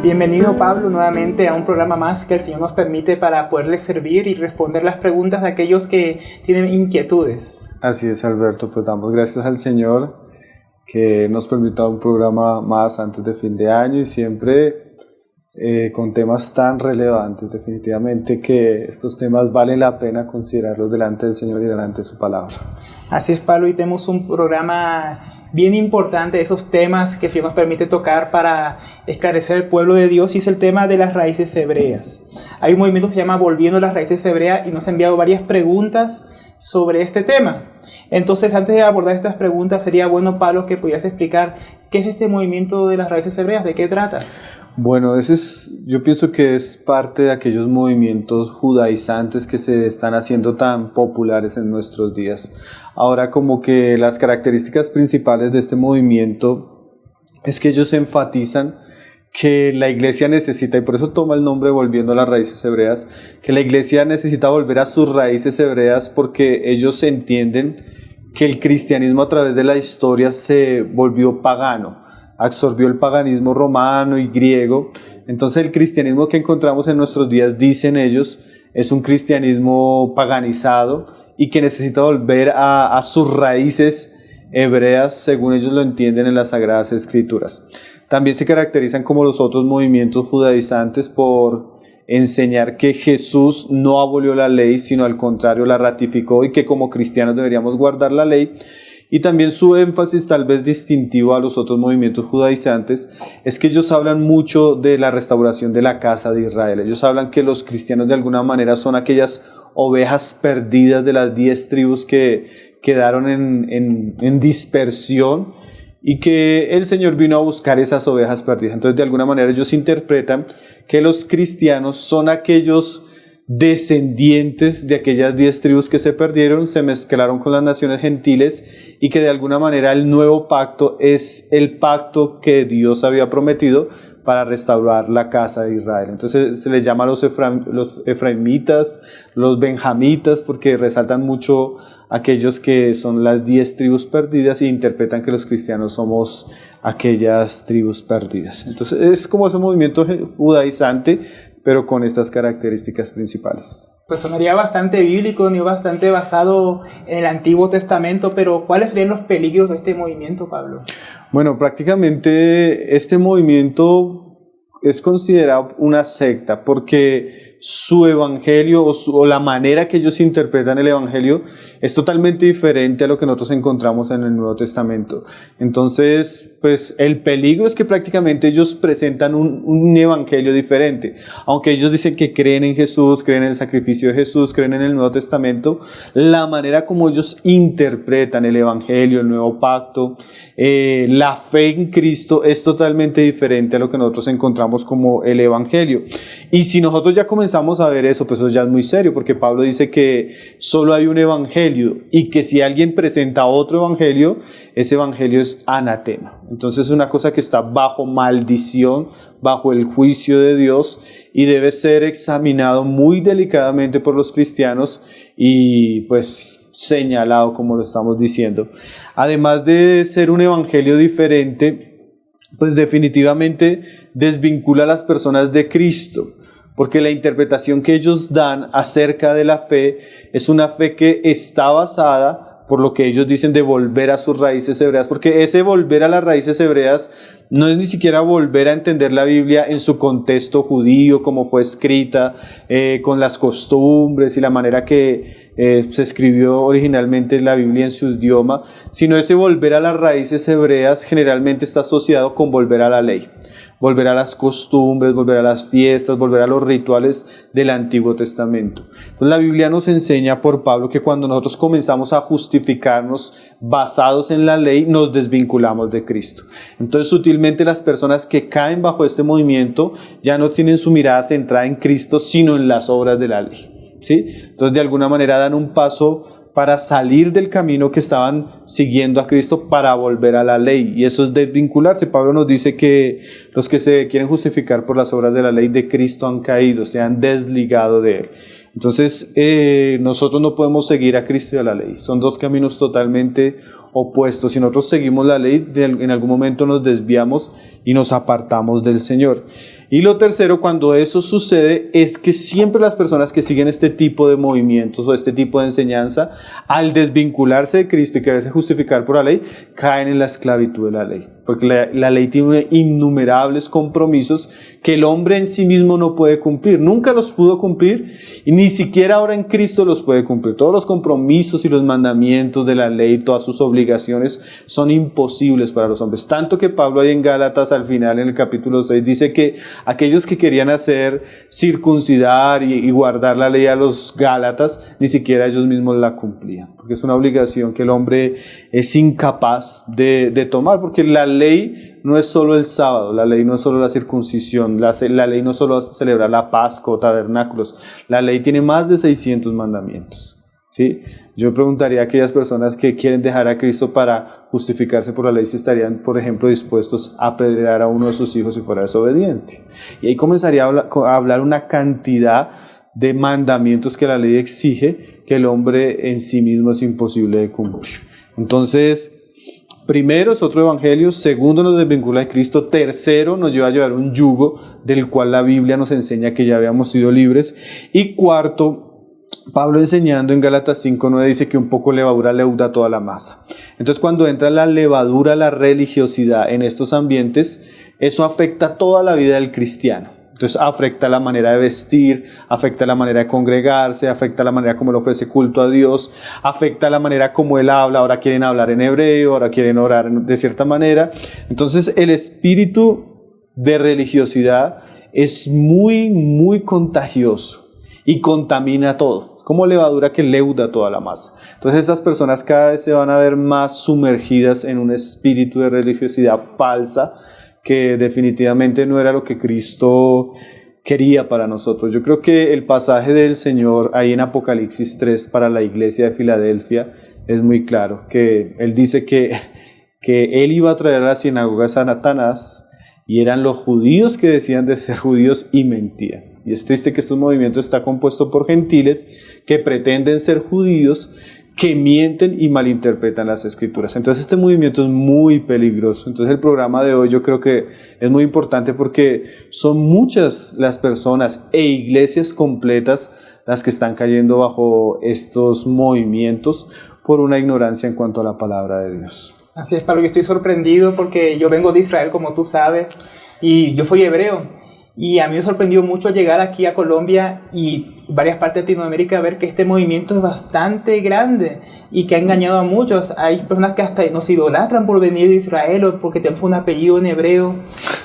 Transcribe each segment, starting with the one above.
Bienvenido, Pablo, nuevamente a un programa más que el Señor nos permite para poderles servir y responder las preguntas de aquellos que tienen inquietudes. Así es, Alberto, pues damos gracias al Señor que nos permita un programa más antes de fin de año y siempre con temas tan relevantes. Definitivamente que estos temas valen la pena considerarlos delante del Señor y delante de su palabra. Así es, Pablo, y tenemos un programa bien importante, esos temas que el Señor nos permite tocar para esclarecer el pueblo de Dios, y es el tema de las raíces hebreas. Hay un movimiento que se llama Volviendo a las Raíces Hebreas y nos ha enviado varias preguntas sobre este tema. Entonces, antes de abordar estas preguntas, sería bueno, Pablo, que pudieras explicar qué es este movimiento de las raíces hebreas, de qué trata. Bueno, yo pienso que es parte de aquellos movimientos judaizantes que se están haciendo tan populares en nuestros días. Ahora, como que las características principales de este movimiento es que ellos enfatizan que la iglesia necesita, y por eso toma el nombre Volviendo a las Raíces Hebreas, que la iglesia necesita volver a sus raíces hebreas porque ellos entienden que el cristianismo a través de la historia se volvió pagano, absorbió el paganismo romano y griego. Entonces el cristianismo que encontramos en nuestros días, dicen ellos, es un cristianismo paganizado y que necesita volver a sus raíces hebreas, según ellos lo entienden en las Sagradas Escrituras. También se caracterizan como los otros movimientos judaizantes por enseñar que Jesús no abolió la ley, sino al contrario la ratificó, y que como cristianos deberíamos guardar la ley. Y también su énfasis, tal vez distintivo a los otros movimientos judaizantes, es que ellos hablan mucho de la restauración de la casa de Israel. Ellos hablan que los cristianos de alguna manera son aquellas ovejas perdidas de las 10 tribus que quedaron en dispersión, y que el Señor vino a buscar esas ovejas perdidas. Entonces, de alguna manera, ellos interpretan que los cristianos son aquellos descendientes de aquellas 10 tribus que se perdieron, se mezclaron con las naciones gentiles, y que de alguna manera el nuevo pacto es el pacto que Dios había prometido para restaurar la casa de Israel. Entonces se les llama los efraimitas, los benjamitas, porque resaltan mucho aquellos que son las 10 tribus perdidas, e interpretan que los cristianos somos aquellas tribus perdidas. Entonces es como ese movimiento judaizante, pero con estas características principales. Pues sonaría bastante bíblico, ni bastante basado en el Antiguo Testamento, pero ¿cuáles serían los peligros de este movimiento, Pablo? Bueno, prácticamente este movimiento es considerado una secta porque su evangelio o la manera que ellos interpretan el evangelio es totalmente diferente a lo que nosotros encontramos en el Nuevo Testamento. Entonces, pues el peligro es que prácticamente ellos presentan un evangelio diferente. Aunque ellos dicen que creen en Jesús, creen en el sacrificio de Jesús, creen en el Nuevo Testamento, la manera como ellos interpretan el evangelio, el nuevo pacto, la fe en Cristo es totalmente diferente a lo que nosotros encontramos como el evangelio. Y si nosotros ya comenzamos a ver eso, pues eso ya es muy serio, porque Pablo dice que solo hay un evangelio, y que si alguien presenta otro evangelio, ese evangelio es anatema. Entonces es una cosa que está bajo maldición, bajo el juicio de Dios, y debe ser examinado muy delicadamente por los cristianos y pues señalado, como lo estamos diciendo. Además de ser un evangelio diferente, pues definitivamente desvincula a las personas de Cristo, porque la interpretación que ellos dan acerca de la fe es una fe que está basada, por lo que ellos dicen, de volver a sus raíces hebreas, porque ese volver a las raíces hebreas no es ni siquiera volver a entender la Biblia en su contexto judío, como fue escrita, con las costumbres y la manera que se escribió originalmente la Biblia en su idioma, sino ese volver a las raíces hebreas generalmente está asociado con volver a la ley, volver a las costumbres, volver a las fiestas, volver a los rituales del Antiguo Testamento. Entonces la Biblia nos enseña por Pablo que cuando nosotros comenzamos a justificarnos basados en la ley, nos desvinculamos de Cristo. Entonces sutilmente las personas que caen bajo este movimiento ya no tienen su mirada centrada en Cristo, sino en las obras de la ley, ¿sí? Entonces de alguna manera dan un paso para salir del camino que estaban siguiendo a Cristo para volver a la ley, y eso es desvincularse. Pablo nos dice que los que se quieren justificar por las obras de la ley de Cristo han caído, se han desligado de él. Entonces nosotros no podemos seguir a Cristo y a la ley, son dos caminos totalmente opuestos. Si nosotros seguimos la ley, en algún momento nos desviamos y nos apartamos del Señor. Y lo tercero, cuando eso sucede, es que siempre las personas que siguen este tipo de movimientos o este tipo de enseñanza, al desvincularse de Cristo y quererse justificar por la ley, caen en la esclavitud de la ley. Porque la ley tiene innumerables compromisos que el hombre en sí mismo no puede cumplir. Nunca los pudo cumplir y ni siquiera ahora en Cristo los puede cumplir. Todos los compromisos y los mandamientos de la ley, todas sus obligaciones son imposibles para los hombres. Tanto que Pablo ahí en Gálatas al final en el capítulo 6 dice que aquellos que querían hacer circuncidar y guardar la ley a los Gálatas, ni siquiera ellos mismos la cumplían. Porque es una obligación que el hombre es incapaz de tomar, porque la ley no es solo el sábado, la ley no es solo la circuncisión, la ley no es solo celebrar la Pascua o tabernáculos, la ley tiene más de 600 mandamientos, ¿sí? Yo preguntaría a aquellas personas que quieren dejar a Cristo para justificarse por la ley si estarían, por ejemplo, dispuestos a apedrear a uno de sus hijos si fuera desobediente. Y ahí comenzaría a hablar una cantidad de mandamientos que la ley exige que el hombre en sí mismo es imposible de cumplir. Entonces, primero es otro evangelio, segundo nos desvincula de Cristo, tercero nos lleva a llevar un yugo del cual la Biblia nos enseña que ya habíamos sido libres, y cuarto, Pablo enseñando en Gálatas 5:9 dice que un poco de levadura leuda toda la masa. Entonces cuando entra la levadura, la religiosidad en estos ambientes, eso afecta toda la vida del cristiano. Entonces afecta la manera de vestir, afecta la manera de congregarse, afecta la manera como él ofrece culto a Dios, afecta la manera como él habla. Ahora quieren hablar en hebreo, ahora quieren orar de cierta manera. Entonces el espíritu de religiosidad es muy, muy contagioso y contamina todo. Es como levadura que leuda toda la masa. Entonces estas personas cada vez se van a ver más sumergidas en un espíritu de religiosidad falsa, que definitivamente no era lo que Cristo quería para nosotros. Yo creo que el pasaje del Señor ahí en Apocalipsis 3 para la iglesia de Filadelfia es muy claro, que Él dice que Él iba a traer a la sinagoga a Satanás y eran los judíos que decían de ser judíos y mentían. Y es triste que estos movimientos están compuestos por gentiles que pretenden ser judíos, que mienten y malinterpretan las escrituras. Entonces este movimiento es muy peligroso. Entonces el programa de hoy yo creo que es muy importante porque son muchas las personas e iglesias completas las que están cayendo bajo estos movimientos por una ignorancia en cuanto a la palabra de Dios. Así es, Pablo, yo estoy sorprendido porque yo vengo de Israel, como tú sabes, y yo fui hebreo. Y a mí me sorprendió mucho llegar aquí a Colombia y varias partes de Latinoamérica a ver que este movimiento es bastante grande y que ha engañado a muchos. Hay personas que hasta nos idolatran por venir de Israel o porque tenemos un apellido en hebreo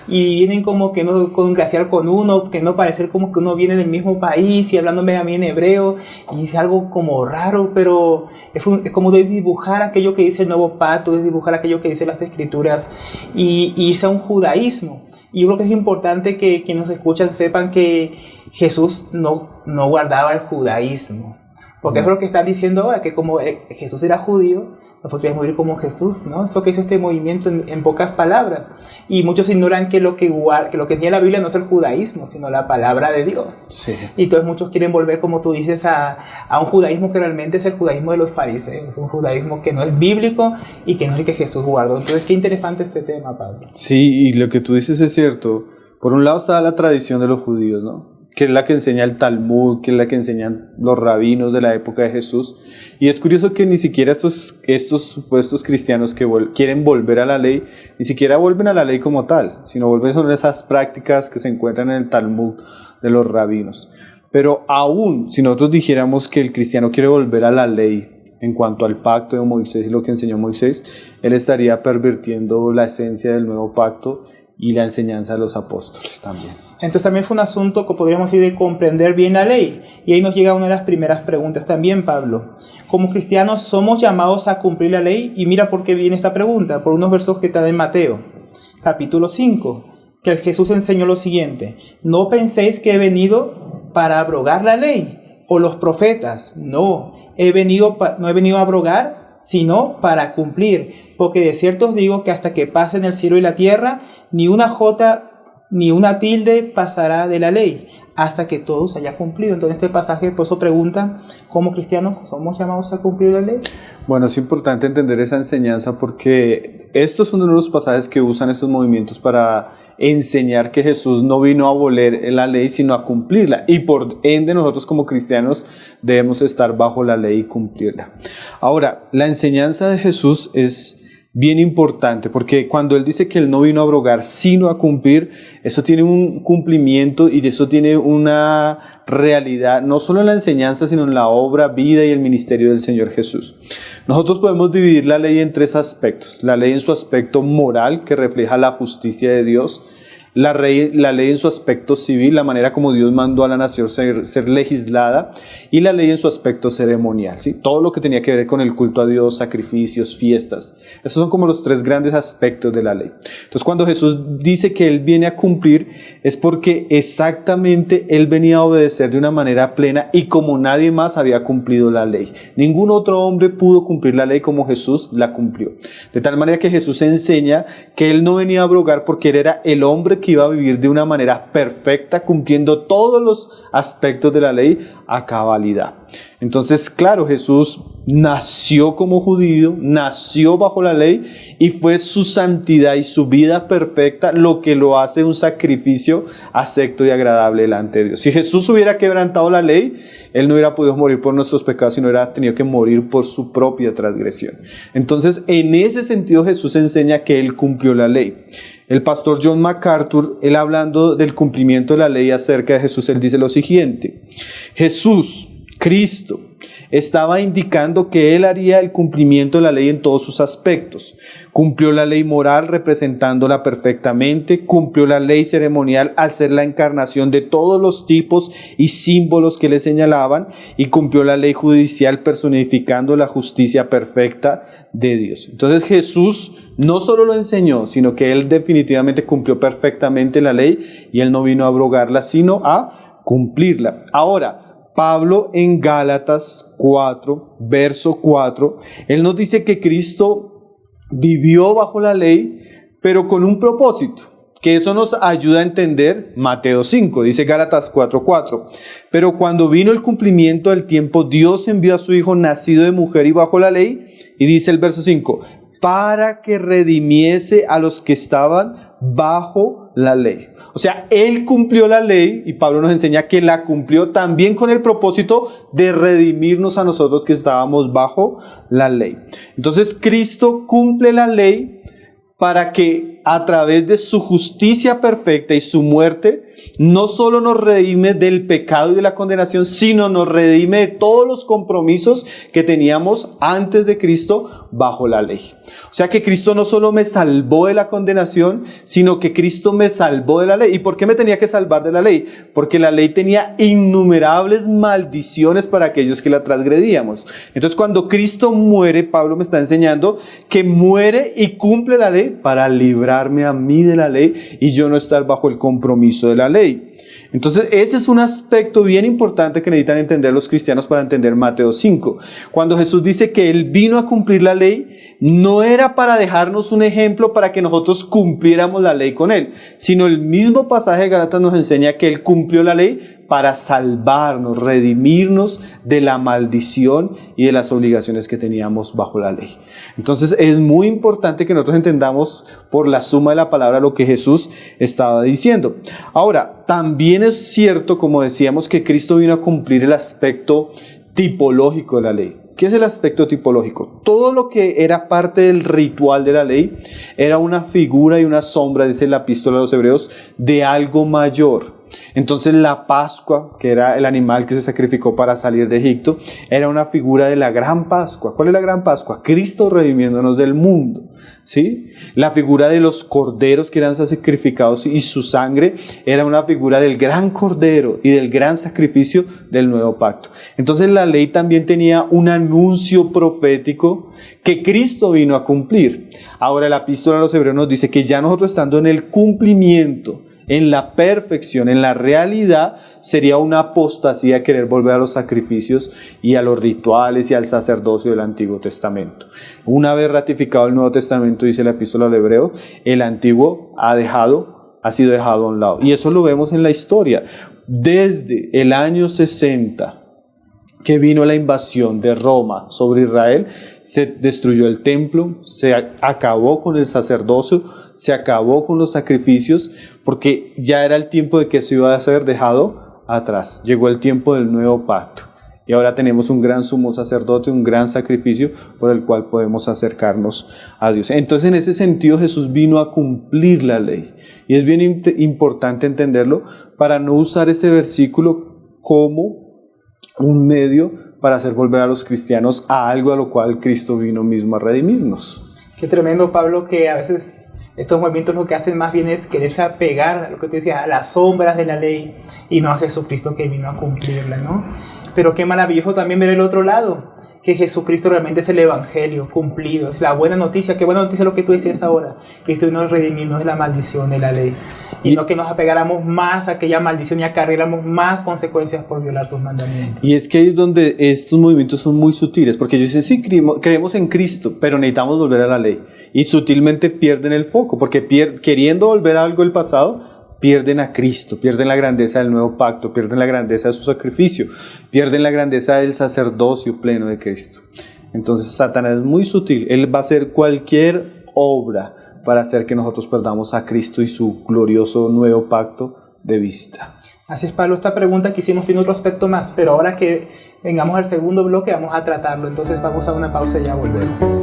y vienen como que no congraciar con uno, que no parecer como que uno viene del mismo país y hablándome a mí en hebreo, y es algo como raro, pero es como desdibujar aquello que dice el Nuevo Pacto, desdibujar aquello que dice las Escrituras y es un judaísmo. Y yo creo que es importante que quienes nos escuchan sepan que Jesús no guardaba el judaísmo. Porque es lo que están diciendo ahora, que como Jesús era judío, nosotros debemos vivir como Jesús, ¿no? Eso que es este movimiento en pocas palabras. Y muchos ignoran que lo que enseña la Biblia no es el judaísmo, sino la palabra de Dios. Sí. Y entonces muchos quieren volver, como tú dices, a un judaísmo que realmente es el judaísmo de los fariseos, un judaísmo que no es bíblico y que no es el que Jesús guardó. Entonces, qué interesante este tema, Pablo. Sí, y lo que tú dices es cierto. Por un lado está la tradición de los judíos, ¿no? Que es la que enseña el Talmud, que es la que enseñan los rabinos de la época de Jesús. Y es curioso que ni siquiera estos supuestos cristianos que quieren volver a la ley, ni siquiera vuelven a la ley como tal, sino vuelven sobre esas prácticas que se encuentran en el Talmud de los rabinos. Pero aún si nosotros dijéramos que el cristiano quiere volver a la ley en cuanto al pacto de Moisés y lo que enseñó Moisés, él estaría pervirtiendo la esencia del nuevo pacto y la enseñanza de los apóstoles también. Entonces también fue un asunto que podríamos decir de comprender bien la ley. Y ahí nos llega una de las primeras preguntas también, Pablo. Como cristianos somos llamados a cumplir la ley. Y mira por qué viene esta pregunta, por unos versos que están en Mateo, capítulo 5, que Jesús enseñó lo siguiente: no penséis que he venido para abrogar la ley o los profetas. No he venido a abrogar, sino para cumplir. Porque de cierto os digo que hasta que pasen el cielo y la tierra, ni una jota ni una tilde pasará de la ley, hasta que todo se haya cumplido. Entonces este pasaje, por eso pregunta, ¿cómo cristianos somos llamados a cumplir la ley? Bueno, es importante entender esa enseñanza porque estos son uno de los pasajes que usan estos movimientos para enseñar que Jesús no vino a abolir la ley, sino a cumplirla. Y por ende nosotros como cristianos debemos estar bajo la ley y cumplirla. Ahora, la enseñanza de Jesús es bien importante, porque cuando Él dice que Él no vino a abrogar, sino a cumplir, eso tiene un cumplimiento y eso tiene una realidad, no solo en la enseñanza, sino en la obra, vida y el ministerio del Señor Jesús. Nosotros podemos dividir la ley en tres aspectos. La ley en su aspecto moral, que refleja la justicia de Dios. La ley en su aspecto civil, la manera como Dios mandó a la nación ser legislada, y la ley en su aspecto ceremonial, ¿sí? Todo lo que tenía que ver con el culto a Dios, sacrificios, fiestas. Esos son como los tres grandes aspectos de la ley. Entonces, cuando Jesús dice que Él viene a cumplir, es porque exactamente Él venía a obedecer de una manera plena y como nadie más había cumplido la ley. Ningún otro hombre pudo cumplir la ley como Jesús la cumplió. De tal manera que Jesús enseña que Él no venía a abrogar porque Él era el hombre que iba a vivir de una manera perfecta, cumpliendo todos los aspectos de la ley a cabalidad. Entonces, claro, Jesús nació como judío, nació bajo la ley y fue su santidad y su vida perfecta lo que lo hace un sacrificio acepto y agradable delante de Dios. Si Jesús hubiera quebrantado la ley, Él no hubiera podido morir por nuestros pecados, sino hubiera tenido que morir por su propia transgresión. Entonces, en ese sentido, Jesús enseña que Él cumplió la ley. El pastor John MacArthur, él hablando del cumplimiento de la ley acerca de Jesús, él dice lo siguiente: Jesús, Cristo, estaba indicando que Él haría el cumplimiento de la ley en todos sus aspectos. Cumplió la ley moral representándola perfectamente, cumplió la ley ceremonial al ser la encarnación de todos los tipos y símbolos que le señalaban, y cumplió la ley judicial personificando la justicia perfecta de Dios. Entonces Jesús no solo lo enseñó, sino que Él definitivamente cumplió perfectamente la ley y Él no vino a abrogarla, sino a cumplirla. Ahora, Pablo en Gálatas 4, verso 4, él nos dice que Cristo vivió bajo la ley, pero con un propósito, que eso nos ayuda a entender Mateo 5, dice Gálatas 4:4. Pero cuando vino el cumplimiento del tiempo, Dios envió a su Hijo nacido de mujer y bajo la ley, y dice el verso 5, para que redimiese a los que estaban bajo la ley. O sea, Él cumplió la ley y Pablo nos enseña que la cumplió también con el propósito de redimirnos a nosotros que estábamos bajo la ley. Entonces, Cristo cumple la ley para que a través de su justicia perfecta y su muerte, no solo nos redime del pecado y de la condenación, sino nos redime de todos los compromisos que teníamos antes de Cristo bajo la ley. O sea que Cristo no solo me salvó de la condenación, sino que Cristo me salvó de la ley. ¿Y por qué me tenía que salvar de la ley? Porque la ley tenía innumerables maldiciones para aquellos que la transgredíamos. Entonces, cuando Cristo muere, Pablo me está enseñando que muere y cumple la ley para librarme a mí de la ley y yo no estar bajo el compromiso de la ley. Entonces, ese es un aspecto bien importante que necesitan entender los cristianos para entender Mateo 5. Cuando Jesús dice que Él vino a cumplir la ley, no era para dejarnos un ejemplo para que nosotros cumpliéramos la ley con Él, sino el mismo pasaje de Gálatas nos enseña que Él cumplió la ley para salvarnos, redimirnos de la maldición y de las obligaciones que teníamos bajo la ley. Entonces es muy importante que nosotros entendamos por la suma de la palabra lo que Jesús estaba diciendo. Ahora, también es cierto, como decíamos, que Cristo vino a cumplir el aspecto tipológico de la ley. ¿Qué es el aspecto tipológico? Todo lo que era parte del ritual de la ley era una figura y una sombra, dice la epístola a los Hebreos, de algo mayor. Entonces la Pascua, que era el animal que se sacrificó para salir de Egipto, era una figura de la gran Pascua. ¿Cuál es la gran Pascua? Cristo redimiéndonos del mundo, ¿sí? La figura de los corderos que eran sacrificados y su sangre era una figura del gran cordero y del gran sacrificio del nuevo pacto. Entonces la ley también tenía un anuncio profético que Cristo vino a cumplir. Ahora la epístola a los Hebreos nos dice que ya nosotros estando en el cumplimiento, en la perfección, en la realidad, sería una apostasía querer volver a los sacrificios y a los rituales y al sacerdocio del Antiguo Testamento. Una vez ratificado el Nuevo Testamento, dice la epístola al Hebreo, el Antiguo ha sido dejado a un lado. Y eso lo vemos en la historia. Desde el año 60 que vino la invasión de Roma sobre Israel, se destruyó el templo, se acabó con el sacerdocio, se acabó con los sacrificios, porque ya era el tiempo de que eso iba a ser dejado atrás. Llegó el tiempo del nuevo pacto. Y ahora tenemos un gran sumo sacerdote, un gran sacrificio por el cual podemos acercarnos a Dios. Entonces, en ese sentido, Jesús vino a cumplir la ley. Y es bien importante entenderlo para no usar este versículo como un medio para hacer volver a los cristianos a algo a lo cual Cristo vino mismo a redimirnos. Qué tremendo, Pablo, que a veces estos movimientos lo que hacen más bien es quererse apegar a lo que tú decías, a las sombras de la ley y no a Jesucristo que vino a cumplirla, ¿no? Pero qué maravilloso también ver el otro lado, que Jesucristo realmente es el evangelio cumplido, es la buena noticia. Qué buena noticia lo que tú decías ahora. Cristo vino a redimirnos de la maldición de la ley y no que nos apegáramos más a aquella maldición y acarreáramos más consecuencias por violar sus mandamientos. Y es que ahí es donde estos movimientos son muy sutiles, porque ellos dicen, sí, creemos en Cristo, pero necesitamos volver a la ley. Y sutilmente pierden el foco, porque queriendo volver a algo del pasado, pierden a Cristo, pierden la grandeza del nuevo pacto, pierden la grandeza de su sacrificio, pierden la grandeza del sacerdocio pleno de Cristo. Entonces Satanás es muy sutil, él va a hacer cualquier obra para hacer que nosotros perdamos a Cristo y su glorioso nuevo pacto de vista. Así es, Pablo, esta pregunta que hicimos tiene otro aspecto más, pero ahora que vengamos al segundo bloque vamos a tratarlo, entonces vamos a una pausa y ya volvemos.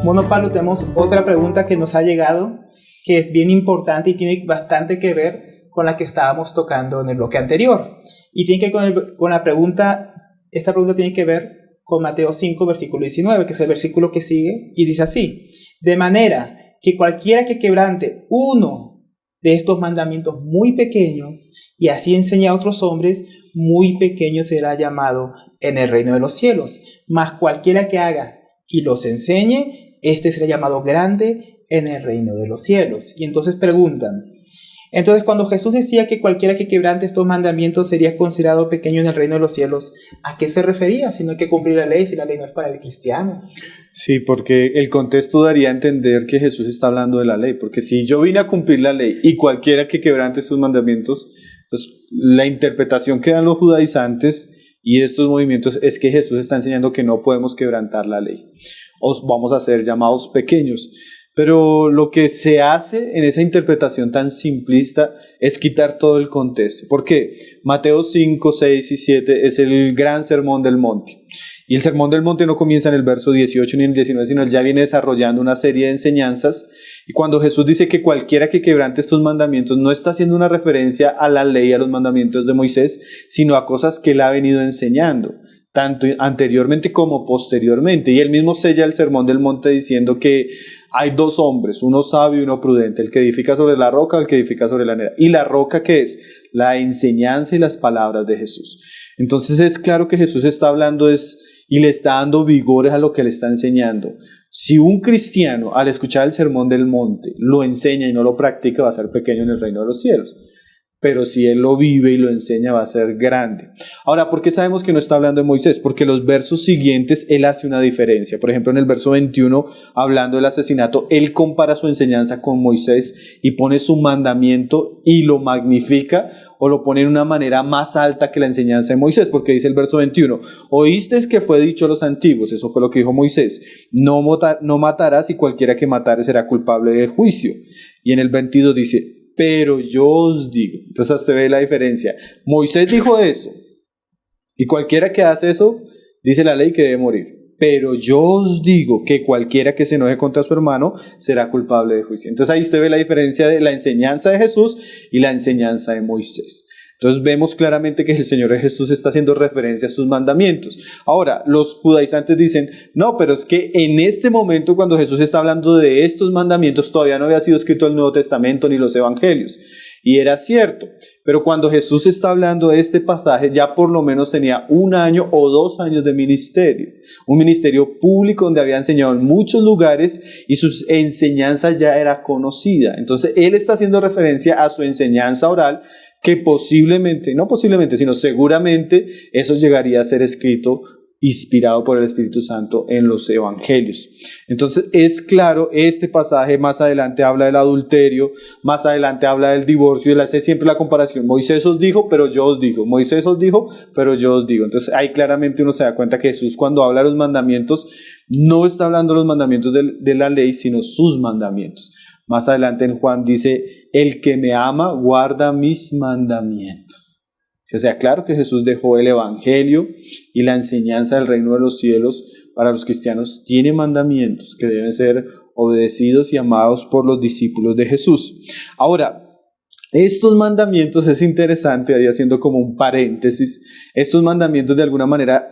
Bueno, Pablo, tenemos otra pregunta que nos ha llegado, que es bien importante y tiene bastante que ver con la que estábamos tocando en el bloque anterior. Y tiene que ver con la pregunta, esta pregunta tiene que ver con Mateo 5, versículo 19, que es el versículo que sigue, y dice así: de manera que cualquiera que quebrante uno de estos mandamientos muy pequeños y así enseñe a otros hombres, muy pequeño será llamado en el reino de los cielos. Mas cualquiera que haga y los enseñe, este será llamado grande en el reino de los cielos. Y entonces preguntan, entonces cuando Jesús decía que cualquiera que quebrante estos mandamientos sería considerado pequeño en el reino de los cielos, ¿a qué se refería? Si no hay que cumplir la ley, si la ley no es para el cristiano. Sí, porque el contexto daría a entender que Jesús está hablando de la ley, porque si yo vine a cumplir la ley y cualquiera que quebrante estos mandamientos, entonces la interpretación que dan los judaizantes y estos movimientos es que Jesús está enseñando que no podemos quebrantar la ley. Os vamos a ser llamados pequeños. Pero lo que se hace en esa interpretación tan simplista es quitar todo el contexto. ¿Por qué? Mateo 5, 6 y 7 es el gran sermón del monte. Y el sermón del monte no comienza en el verso 18 ni en el 19, sino él ya viene desarrollando una serie de enseñanzas. Y cuando Jesús dice que cualquiera que quebrante estos mandamientos, no está haciendo una referencia a la ley, a los mandamientos de Moisés, sino a cosas que él ha venido enseñando, tanto anteriormente como posteriormente. Y él mismo sella el sermón del monte diciendo que hay dos hombres, uno sabio y uno prudente, el que edifica sobre la roca, el que edifica sobre la arena. ¿Y la roca qué es? La enseñanza y las palabras de Jesús. Entonces es claro que Jesús está hablando y le está dando vigores a lo que le está enseñando. Si un cristiano al escuchar el sermón del monte lo enseña y no lo practica, va a ser pequeño en el reino de los cielos. Pero si él lo vive y lo enseña, va a ser grande. Ahora, ¿por qué sabemos que no está hablando de Moisés? Porque los versos siguientes él hace una diferencia. Por ejemplo, en el verso 21, hablando del asesinato, él compara su enseñanza con Moisés y pone su mandamiento y lo magnifica o lo pone en una manera más alta que la enseñanza de Moisés. Porque dice el verso 21, oísteis que fue dicho a los antiguos, eso fue lo que dijo Moisés, no matarás y cualquiera que matare será culpable de juicio. Y en el 22 dice, pero yo os digo. Entonces usted ve la diferencia. Moisés dijo eso y cualquiera que hace eso, dice la ley que debe morir. Pero yo os digo que cualquiera que se enoje contra su hermano será culpable de juicio. Entonces ahí usted ve la diferencia de la enseñanza de Jesús y la enseñanza de Moisés. Entonces vemos claramente que el Señor Jesús está haciendo referencia a sus mandamientos. Ahora, los judaizantes dicen, no, pero es que en este momento cuando Jesús está hablando de estos mandamientos todavía no había sido escrito el Nuevo Testamento ni los Evangelios. Y era cierto, pero cuando Jesús está hablando de este pasaje ya por lo menos tenía 1 año o 2 años de ministerio. Un ministerio público donde había enseñado en muchos lugares y su enseñanza ya era conocida. Entonces él está haciendo referencia a su enseñanza oral, que posiblemente, no posiblemente, sino seguramente eso llegaría a ser escrito inspirado por el Espíritu Santo en los evangelios. Entonces es claro, este pasaje más adelante habla del adulterio, más adelante habla del divorcio, y él hace siempre la comparación: Moisés os dijo, pero yo os digo; Moisés os dijo, pero yo os digo. Entonces ahí claramente uno se da cuenta que Jesús, cuando habla de los mandamientos, no está hablando de los mandamientos de la ley, sino sus mandamientos. Más adelante en Juan dice: el que me ama guarda mis mandamientos. O sea, claro que Jesús dejó el evangelio y la enseñanza del reino de los cielos para los cristianos. Tiene mandamientos que deben ser obedecidos y amados por los discípulos de Jesús. Ahora, estos mandamientos, es interesante, ahí haciendo como un paréntesis, estos mandamientos de alguna manera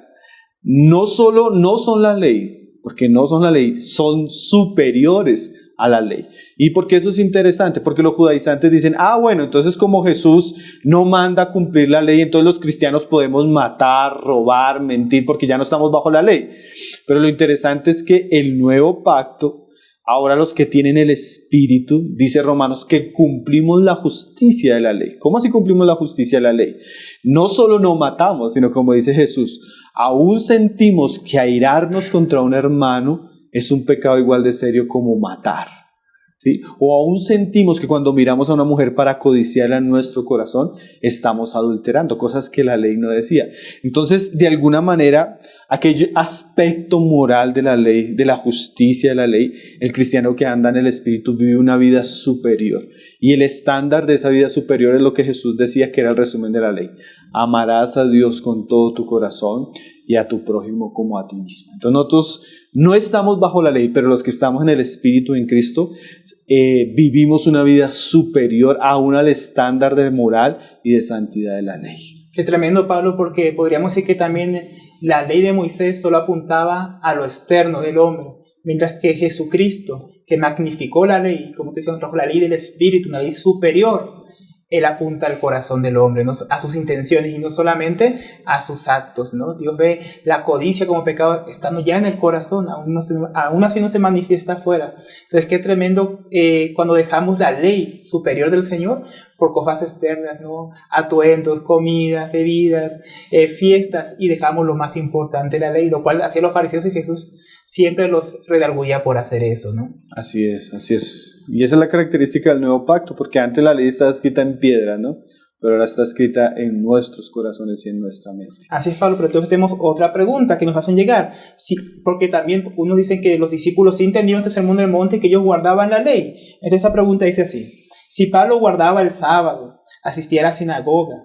no son la ley, porque no son la ley, son superiores a la ley. ¿Y por qué eso es interesante? Porque los judaizantes dicen: bueno, entonces como Jesús no manda cumplir la ley, entonces los cristianos podemos matar, robar, mentir, porque ya no estamos bajo la ley. Pero lo interesante es que el nuevo pacto, ahora los que tienen el Espíritu, dice Romanos, que cumplimos la justicia de la ley. ¿Cómo así cumplimos la justicia de la ley? No solo no matamos, sino como dice Jesús, aún sentimos que airarnos contra un hermano es un pecado igual de serio como matar, ¿sí? O aún sentimos que cuando miramos a una mujer para codiciarla en nuestro corazón, estamos adulterando, cosas que la ley no decía. Entonces, de alguna manera, aquel aspecto moral de la ley, de la justicia de la ley, el cristiano que anda en el Espíritu vive una vida superior. Y el estándar de esa vida superior es lo que Jesús decía que era el resumen de la ley: amarás a Dios con todo tu corazón y a tu prójimo como a ti mismo. Entonces nosotros no estamos bajo la ley, pero los que estamos en el Espíritu, en Cristo, vivimos una vida superior aún al estándar de moral y de santidad de la ley. Qué tremendo, Pablo, porque podríamos decir que también la ley de Moisés solo apuntaba a lo externo del hombre, mientras que Jesucristo, que magnificó la ley, como te decía, trajo la ley del Espíritu, una ley superior, Él apunta al corazón del hombre, ¿no? A sus intenciones y no solamente a sus actos, ¿no? Dios ve la codicia como pecado estando ya en el corazón, aún así no se manifiesta afuera. Entonces, qué tremendo cuando dejamos la ley superior del Señor por cosas externas, ¿no? Atuendos, comidas, bebidas, fiestas, y dejamos lo más importante de la ley, lo cual hacían los fariseos, y Jesús siempre los redarguía por hacer eso, ¿no? Así es, así es. Y esa es la característica del nuevo pacto, porque antes la ley estaba escrita en piedra, ¿no? Pero ahora está escrita en nuestros corazones y en nuestra mente. Así es, Pablo, pero entonces tenemos otra pregunta que nos hacen llegar. Sí, porque también unos dicen que los discípulos sí entendieron este sermón del monte y que ellos guardaban la ley. Entonces esta pregunta dice así: si Pablo guardaba el sábado, asistía a la sinagoga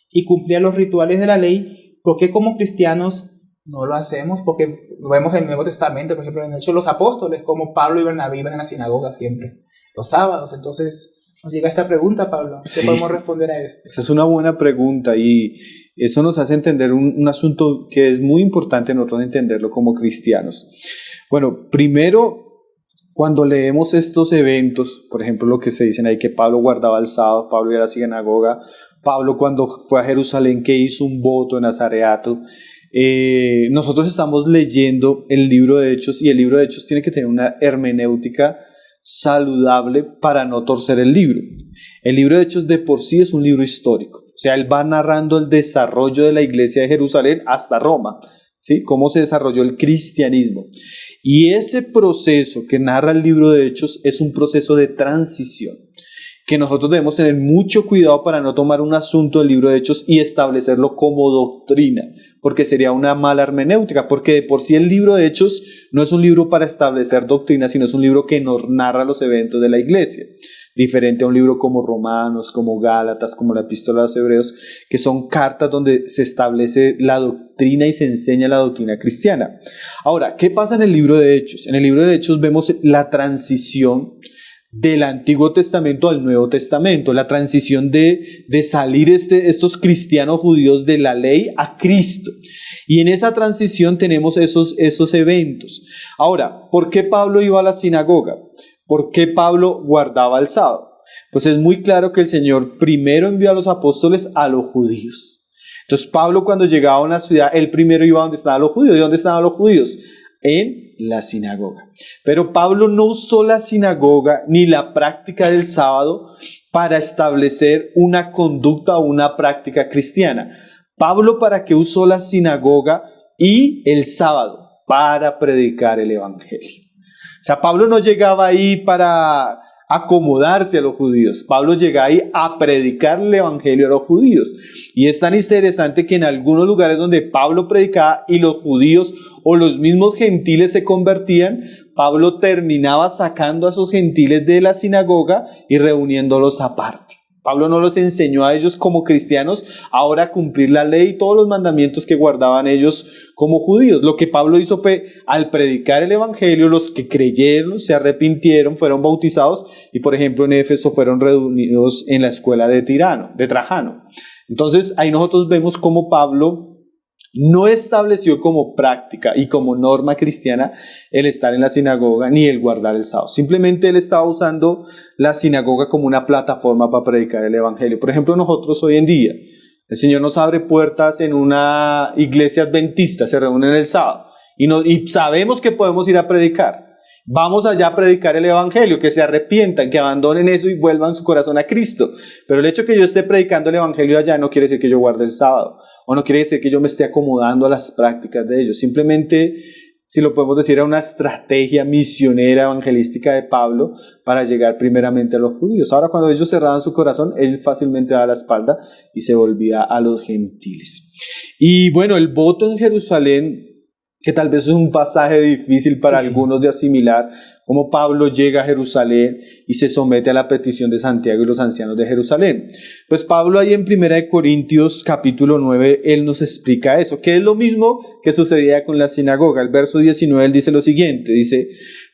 y cumplía los rituales de la ley, ¿por qué como cristianos no lo hacemos? Porque lo vemos en el Nuevo Testamento, por ejemplo, en Hechos de los Apóstoles, como Pablo y Bernabé iban a la sinagoga siempre, los sábados. Entonces nos llega esta pregunta, Pablo. ¿Qué podemos responder a esto? Esa es una buena pregunta, y eso nos hace entender un asunto que es muy importante nosotros entenderlo como cristianos. Bueno, primero, cuando leemos estos eventos, por ejemplo, lo que se dicen ahí, que Pablo guardaba el sábado, Pablo iba a la sinagoga, Pablo cuando fue a Jerusalén que hizo un voto en Nazareato, nosotros estamos leyendo el libro de Hechos, y el libro de Hechos tiene que tener una hermenéutica saludable para no torcer el libro. El libro de Hechos de por sí es un libro histórico, o sea, él va narrando el desarrollo de la iglesia de Jerusalén hasta Roma, ¿sí? Cómo se desarrolló el cristianismo. Y ese proceso que narra el libro de Hechos es un proceso de transición, que nosotros debemos tener mucho cuidado para no tomar un asunto del libro de Hechos y establecerlo como doctrina, porque sería una mala hermenéutica, porque de por sí el libro de Hechos no es un libro para establecer doctrina, sino es un libro que nos narra los eventos de la iglesia, diferente a un libro como Romanos, como Gálatas, como la Epístola a los Hebreos, que son cartas donde se establece la doctrina y se enseña la doctrina cristiana. Ahora, ¿qué pasa en el libro de Hechos? En el libro de Hechos vemos la transición del Antiguo Testamento al Nuevo Testamento, la transición de salir estos cristianos judíos de la ley a Cristo. Y en esa transición tenemos esos eventos. Ahora, ¿por qué Pablo iba a la sinagoga? ¿Por qué Pablo guardaba el sábado? Pues es muy claro que el Señor primero envió a los apóstoles a los judíos. Entonces Pablo, cuando llegaba a una ciudad, él primero iba a donde estaban los judíos. ¿Y dónde estaban los judíos? En la sinagoga. Pero Pablo no usó la sinagoga ni la práctica del sábado para establecer una conducta o una práctica cristiana. Pablo, ¿para qué usó la sinagoga y el sábado para predicar el evangelio. O sea, Pablo no llegaba ahí para acomodarse a los judíos. Pablo llega ahí a predicar el evangelio a los judíos. Y es tan interesante que en algunos lugares donde Pablo predicaba y los judíos o los mismos gentiles se convertían, Pablo terminaba sacando a esos gentiles de la sinagoga y reuniéndolos aparte. Pablo no los enseñó a ellos como cristianos ahora a cumplir la ley y todos los mandamientos que guardaban ellos como judíos. Lo que Pablo hizo fue, al predicar el evangelio, los que creyeron, se arrepintieron, fueron bautizados y, por ejemplo, en Éfeso fueron reunidos en la escuela de Trajano. Entonces, ahí nosotros vemos cómo Pablo no estableció como práctica y como norma cristiana el estar en la sinagoga ni el guardar el sábado. Simplemente él estaba usando la sinagoga como una plataforma para predicar el evangelio. Por ejemplo, nosotros hoy en día, el Señor nos abre puertas en una iglesia adventista, se reúnen el sábado y sabemos que podemos ir a predicar. Vamos allá a predicar el evangelio, que se arrepientan, que abandonen eso y vuelvan su corazón a Cristo. Pero el hecho de que yo esté predicando el evangelio allá no quiere decir que yo guarde el sábado, o no quiere decir que yo me esté acomodando a las prácticas de ellos. Simplemente, si lo podemos decir, era una estrategia misionera evangelística de Pablo para llegar primeramente a los judíos. Ahora, cuando ellos cerraban su corazón, él fácilmente daba la espalda y se volvía a los gentiles. Y bueno, el voto en Jerusalén, que tal vez es un pasaje difícil para algunos de asimilar, cómo Pablo llega a Jerusalén y se somete a la petición de Santiago y los ancianos de Jerusalén. Pues Pablo ahí en 1 Corintios capítulo 9, él nos explica eso, que es lo mismo que sucedía con la sinagoga. El verso 19 él dice lo siguiente, dice: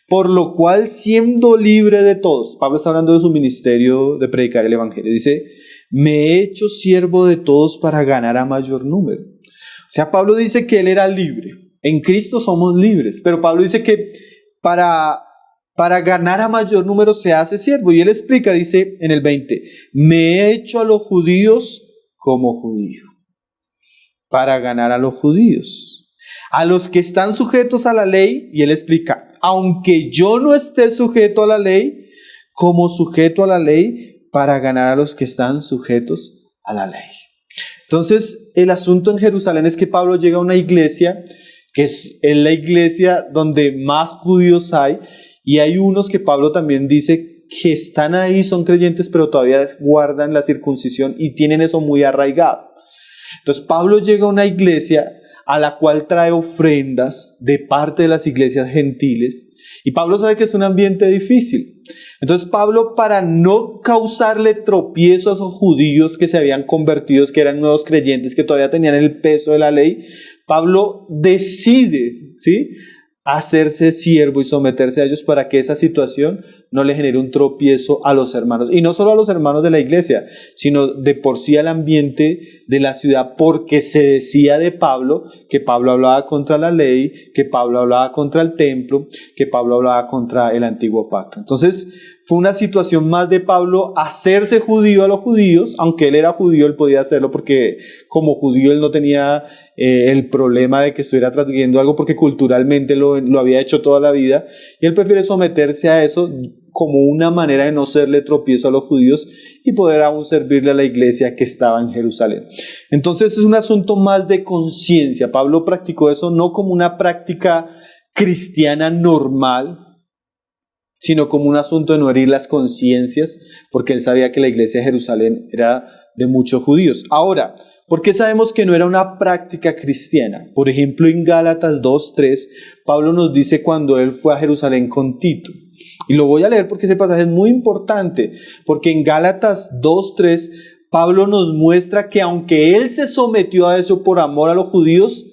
por lo cual, siendo libre de todos, Pablo está hablando de su ministerio de predicar el evangelio, dice: me he hecho siervo de todos para ganar a mayor número. O sea, Pablo dice que él era libre. En Cristo somos libres, pero Pablo dice que para ganar a mayor número se hace siervo. Y él explica, dice en el 20, me he hecho a los judíos como judío, para ganar a los judíos. A los que están sujetos a la ley, y él explica, aunque yo no esté sujeto a la ley, como sujeto a la ley, para ganar a los que están sujetos a la ley. Entonces, el asunto en Jerusalén es que Pablo llega a una iglesia que es la iglesia donde más judíos hay, y hay unos que Pablo también dice que están ahí, son creyentes, pero todavía guardan la circuncisión y tienen eso muy arraigado. Entonces Pablo llega a una iglesia a la cual trae ofrendas de parte de las iglesias gentiles, y Pablo sabe que es un ambiente difícil. Entonces Pablo, para no causarle tropiezo a esos judíos que se habían convertido, que eran nuevos creyentes, que todavía tenían el peso de la ley, Pablo decide, ¿sí?, hacerse siervo y someterse a ellos para que esa situación no le genere un tropiezo a los hermanos. Y no solo a los hermanos de la iglesia, sino de por sí al ambiente de la ciudad, porque se decía de Pablo que Pablo hablaba contra la ley, que Pablo hablaba contra el templo, que Pablo hablaba contra el antiguo pacto. Entonces fue una situación más de Pablo hacerse judío a los judíos. Aunque él era judío, él podía hacerlo porque como judío él no tenía el problema de que estuviera transgrediendo algo, porque culturalmente lo había hecho toda la vida, y él prefiere someterse a eso como una manera de no serle tropiezo a los judíos y poder aún servirle a la iglesia que estaba en Jerusalén. Entonces es un asunto más de conciencia. Pablo practicó eso no como una práctica cristiana normal, sino como un asunto de no herir las conciencias, porque él sabía que la iglesia de Jerusalén era de muchos judíos. Ahora, ¿por qué sabemos que no era una práctica cristiana? Por ejemplo, en Gálatas 2:3, Pablo nos dice cuando él fue a Jerusalén con Tito. Y lo voy a leer porque ese pasaje es muy importante, porque en Gálatas 2:3, Pablo nos muestra que aunque él se sometió a eso por amor a los judíos,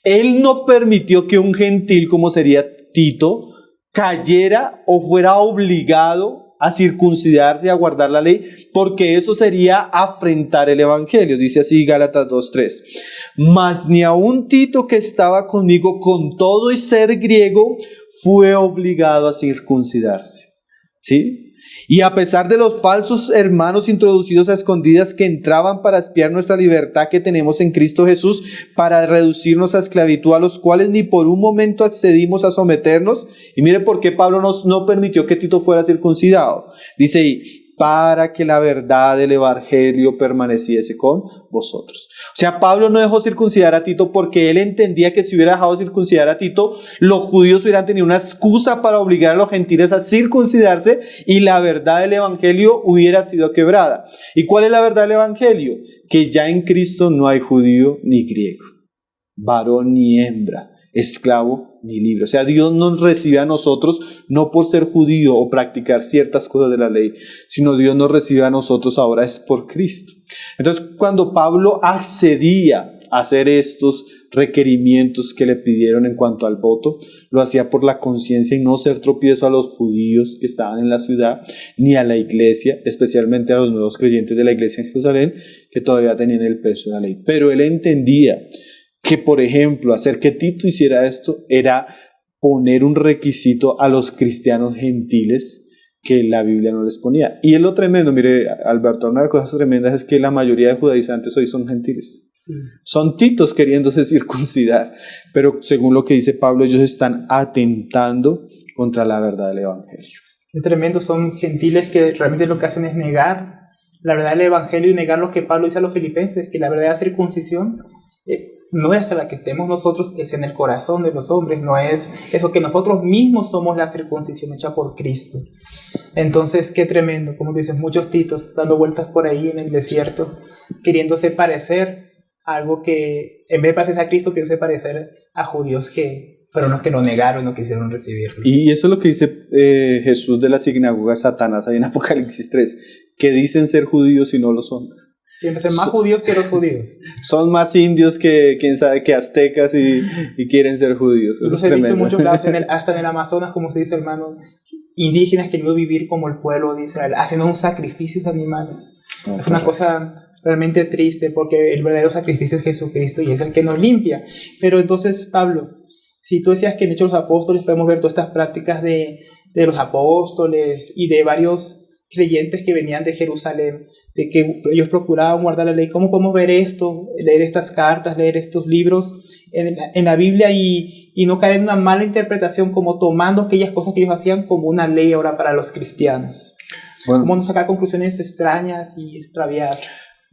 él no permitió que un gentil como sería Tito cayera o fuera obligado a circuncidarse, a guardar la ley, porque eso sería afrentar el evangelio. Dice así Gálatas 2:3, mas ni aun Tito, que estaba conmigo, con todo y ser griego, fue obligado a circuncidarse. ¿Sí? Y a pesar de los falsos hermanos introducidos a escondidas que entraban para espiar nuestra libertad que tenemos en Cristo Jesús, para reducirnos a esclavitud, a los cuales ni por un momento accedimos a someternos. Y mire por qué Pablo no permitió que Tito fuera circuncidado. Dice ahí, para que la verdad del evangelio permaneciese con vosotros. O sea, Pablo no dejó circuncidar a Tito porque él entendía que si hubiera dejado circuncidar a Tito, los judíos hubieran tenido una excusa para obligar a los gentiles a circuncidarse y la verdad del evangelio hubiera sido quebrada. ¿Y cuál es la verdad del evangelio? Que ya en Cristo no hay judío ni griego, varón ni hembra, esclavo ni libre. O sea, Dios nos recibe a nosotros no por ser judío o practicar ciertas cosas de la ley, sino Dios nos recibe a nosotros ahora es por Cristo. Entonces, cuando Pablo accedía a hacer estos requerimientos que le pidieron en cuanto al voto, lo hacía por la conciencia y no ser tropiezo a los judíos que estaban en la ciudad, ni a la iglesia, especialmente a los nuevos creyentes de la iglesia en Jerusalén, que todavía tenían el peso de la ley. Pero él entendía que, por ejemplo, hacer que Tito hiciera esto era poner un requisito a los cristianos gentiles que la Biblia no les ponía. Y es lo tremendo, mire, Alberto, una de las cosas tremendas es que la mayoría de judaizantes hoy son gentiles. Sí. Son titos queriéndose circuncidar, pero según lo que dice Pablo, ellos están atentando contra la verdad del evangelio. Qué tremendo, son gentiles que realmente lo que hacen es negar la verdad del evangelio y negar lo que Pablo dice a los filipenses, que la verdad de la circuncisión no es a la que estemos nosotros, es en el corazón de los hombres, no es eso que nosotros mismos somos la circuncisión hecha por Cristo. Entonces, qué tremendo, como tú dices, muchos titos dando vueltas por ahí en el desierto, queriéndose parecer a algo que, en vez de parecerse a Cristo, queriéndose parecer a judíos que fueron los que lo negaron, no quisieron recibirlo. Y eso es lo que dice Jesús de la sinagoga de Satanás ahí en Apocalipsis 3, que dicen ser judíos y no lo son. Quieren ser más judíos que los judíos. Son más indios que, quién sabe, que aztecas y quieren ser judíos. Eso he visto muchos lados, hasta en el Amazonas, como se dice, hermano, indígenas queriendo vivir como el pueblo de Israel, haciendo un sacrificio de animales. Es una cosa realmente triste porque el verdadero sacrificio es Jesucristo y es el que nos limpia. Pero entonces, Pablo, si tú decías que en Hechos de los Apóstoles podemos ver todas estas prácticas de los apóstoles y de varios creyentes que venían de Jerusalén, de que ellos procuraban guardar la ley, ¿cómo podemos ver esto, leer estas cartas, leer estos libros en la Biblia y no caer en una mala interpretación, como tomando aquellas cosas que ellos hacían como una ley ahora para los cristianos? Bueno, ¿cómo no sacar conclusiones extrañas y extraviadas?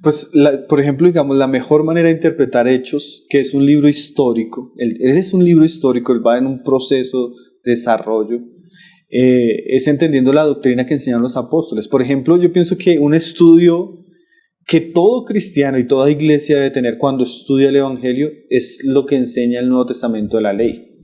Pues, por ejemplo, digamos, la mejor manera de interpretar Hechos, que es un libro histórico, él es un libro histórico, él va en un proceso de desarrollo, es entendiendo la doctrina que enseñan los apóstoles. Por ejemplo, yo pienso que un estudio que todo cristiano y toda iglesia debe tener cuando estudia el evangelio es lo que enseña el Nuevo Testamento de la ley,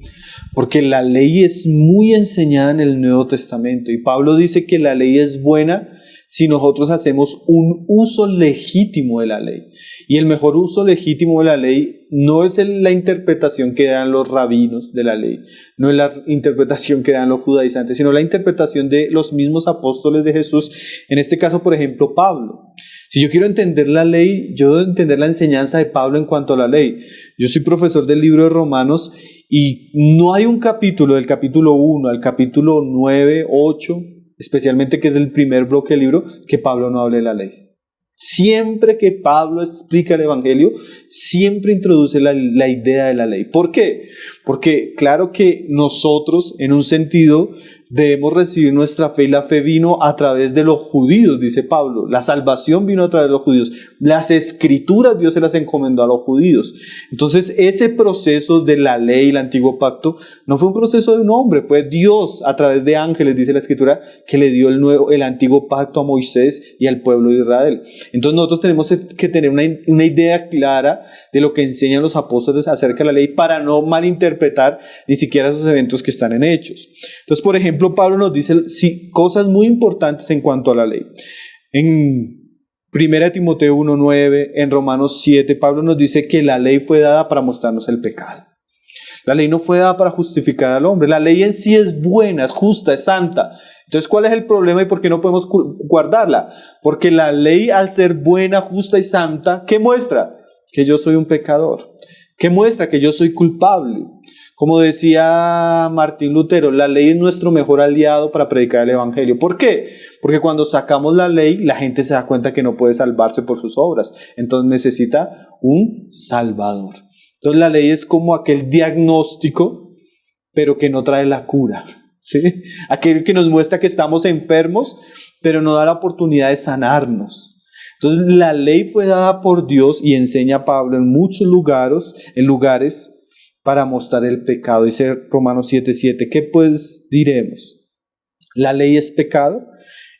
porque la ley es muy enseñada en el Nuevo Testamento y Pablo dice que la ley es buena si nosotros hacemos un uso legítimo de la ley. Y el mejor uso legítimo de la ley no es la interpretación que dan los rabinos de la ley, no es la interpretación que dan los judaizantes, sino la interpretación de los mismos apóstoles de Jesús, en este caso, por ejemplo, Pablo. Si yo quiero entender la ley, yo debo entender la enseñanza de Pablo en cuanto a la ley. Yo soy profesor del libro de Romanos y no hay un capítulo, del capítulo 1 al capítulo 9, 8, especialmente que es el primer bloque del libro, que Pablo no hable de la ley. Siempre que Pablo explica el evangelio, siempre introduce la idea de la ley. ¿Por qué? Porque claro que nosotros, en un sentido, debemos recibir nuestra fe y la fe vino a través de los judíos, dice Pablo. La salvación vino a través de los judíos. Las escrituras Dios se las encomendó a los judíos. Entonces ese proceso de la ley, el antiguo pacto, no fue un proceso de un hombre, fue Dios a través de ángeles, dice la escritura, que le dio el antiguo pacto a Moisés y al pueblo de Israel. Entonces nosotros tenemos que tener una idea clara de lo que enseñan los apóstoles acerca de la ley para no malinterpretar ni siquiera esos eventos que están en Hechos. Entonces, por ejemplo, Pablo nos dice cosas muy importantes en cuanto a la ley. En 1 Timoteo 1:9, en Romanos 7, Pablo nos dice que la ley fue dada para mostrarnos el pecado. La ley no fue dada para justificar al hombre. La ley en sí es buena, es justa, es santa. Entonces, ¿cuál es el problema y por qué no podemos guardarla? Porque la ley, al ser buena, justa y santa, ¿qué muestra? Que yo soy un pecador. ¿Qué muestra? Que yo soy culpable. Como decía Martín Lutero, la ley es nuestro mejor aliado para predicar el evangelio. ¿Por qué? Porque cuando sacamos la ley, la gente se da cuenta que no puede salvarse por sus obras. Entonces necesita un salvador. Entonces la ley es como aquel diagnóstico, pero que no trae la cura, ¿sí? Aquel que nos muestra que estamos enfermos, pero no da la oportunidad de sanarnos. Entonces la ley fue dada por Dios y enseña Pablo en muchos lugares para mostrar el pecado. Dice Romanos 7:7, ¿qué pues diremos? ¿La ley es pecado?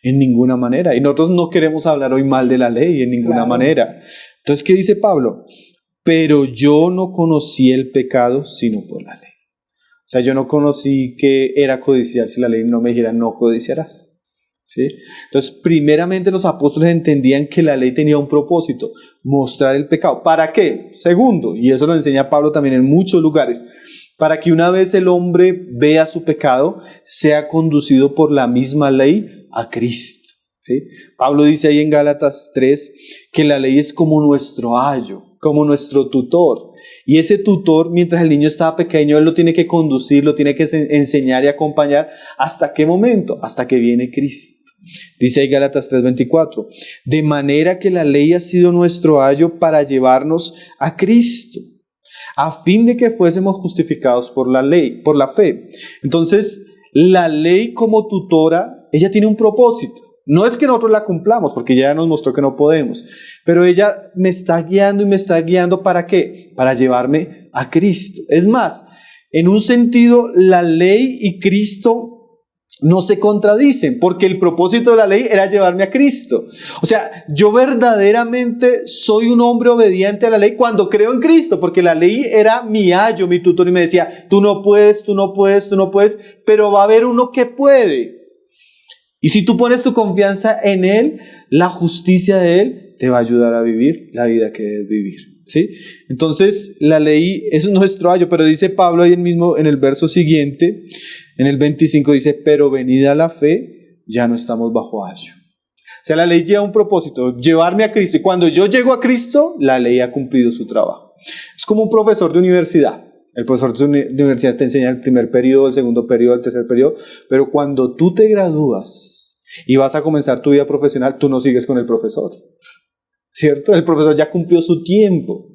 En ninguna manera. Y nosotros no queremos hablar hoy mal de la ley en ninguna manera. Entonces, ¿qué dice Pablo? Pero yo no conocí el pecado sino por la ley. O sea, yo no conocí que era codiciar si la ley no me dijera no codiciarás. ¿Sí? Entonces, primeramente los apóstoles entendían que la ley tenía un propósito, mostrar el pecado. ¿Para qué? Segundo, y eso lo enseña Pablo también en muchos lugares, para que una vez el hombre vea su pecado, sea conducido por la misma ley a Cristo. ¿Sí? Pablo dice ahí en Gálatas 3 que la ley es como nuestro ayo, como nuestro tutor. Y ese tutor, mientras el niño estaba pequeño, él lo tiene que conducir, lo tiene que enseñar y acompañar. ¿Hasta qué momento? Hasta que viene Cristo. Dice ahí Gálatas 3:24, de manera que la ley ha sido nuestro ayo para llevarnos a Cristo, a fin de que fuésemos justificados por la ley, por la fe. Entonces, la ley como tutora, ella tiene un propósito. No es que nosotros la cumplamos, porque ya nos mostró que no podemos, pero ella me está guiando y me está guiando ¿para qué? Para llevarme a Cristo. Es más, en un sentido, la ley y Cristo no se contradicen, porque el propósito de la ley era llevarme a Cristo. O sea, yo verdaderamente soy un hombre obediente a la ley cuando creo en Cristo, porque la ley era mi ayo, mi tutor, y me decía, tú no puedes, tú no puedes, tú no puedes, pero va a haber uno que puede. Y si tú pones tu confianza en Él, la justicia de Él te va a ayudar a vivir la vida que debes vivir. ¿Sí? Entonces, la ley es nuestro ayo, pero dice Pablo ahí mismo en el verso siguiente, en el 25 dice, pero venida la fe, ya no estamos bajo ayo. O sea, la ley lleva un propósito, llevarme a Cristo. Y cuando yo llego a Cristo, la ley ha cumplido su trabajo. Es como un profesor de universidad. El profesor de universidad te enseña el primer periodo, el segundo periodo, el tercer periodo. Pero cuando tú te gradúas y vas a comenzar tu vida profesional, tú no sigues con el profesor. ¿Cierto? El profesor ya cumplió su tiempo.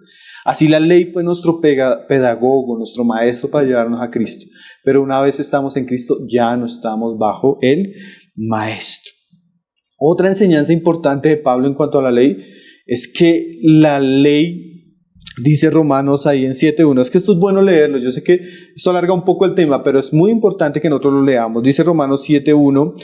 Así la ley fue nuestro pedagogo, nuestro maestro para llevarnos a Cristo. Pero una vez estamos en Cristo, ya no estamos bajo el maestro. Otra enseñanza importante de Pablo en cuanto a la ley es que la ley, dice Romanos ahí en 7:1, es que esto es bueno leerlo, yo sé que esto alarga un poco el tema, pero es muy importante que nosotros lo leamos. Dice Romanos 7:1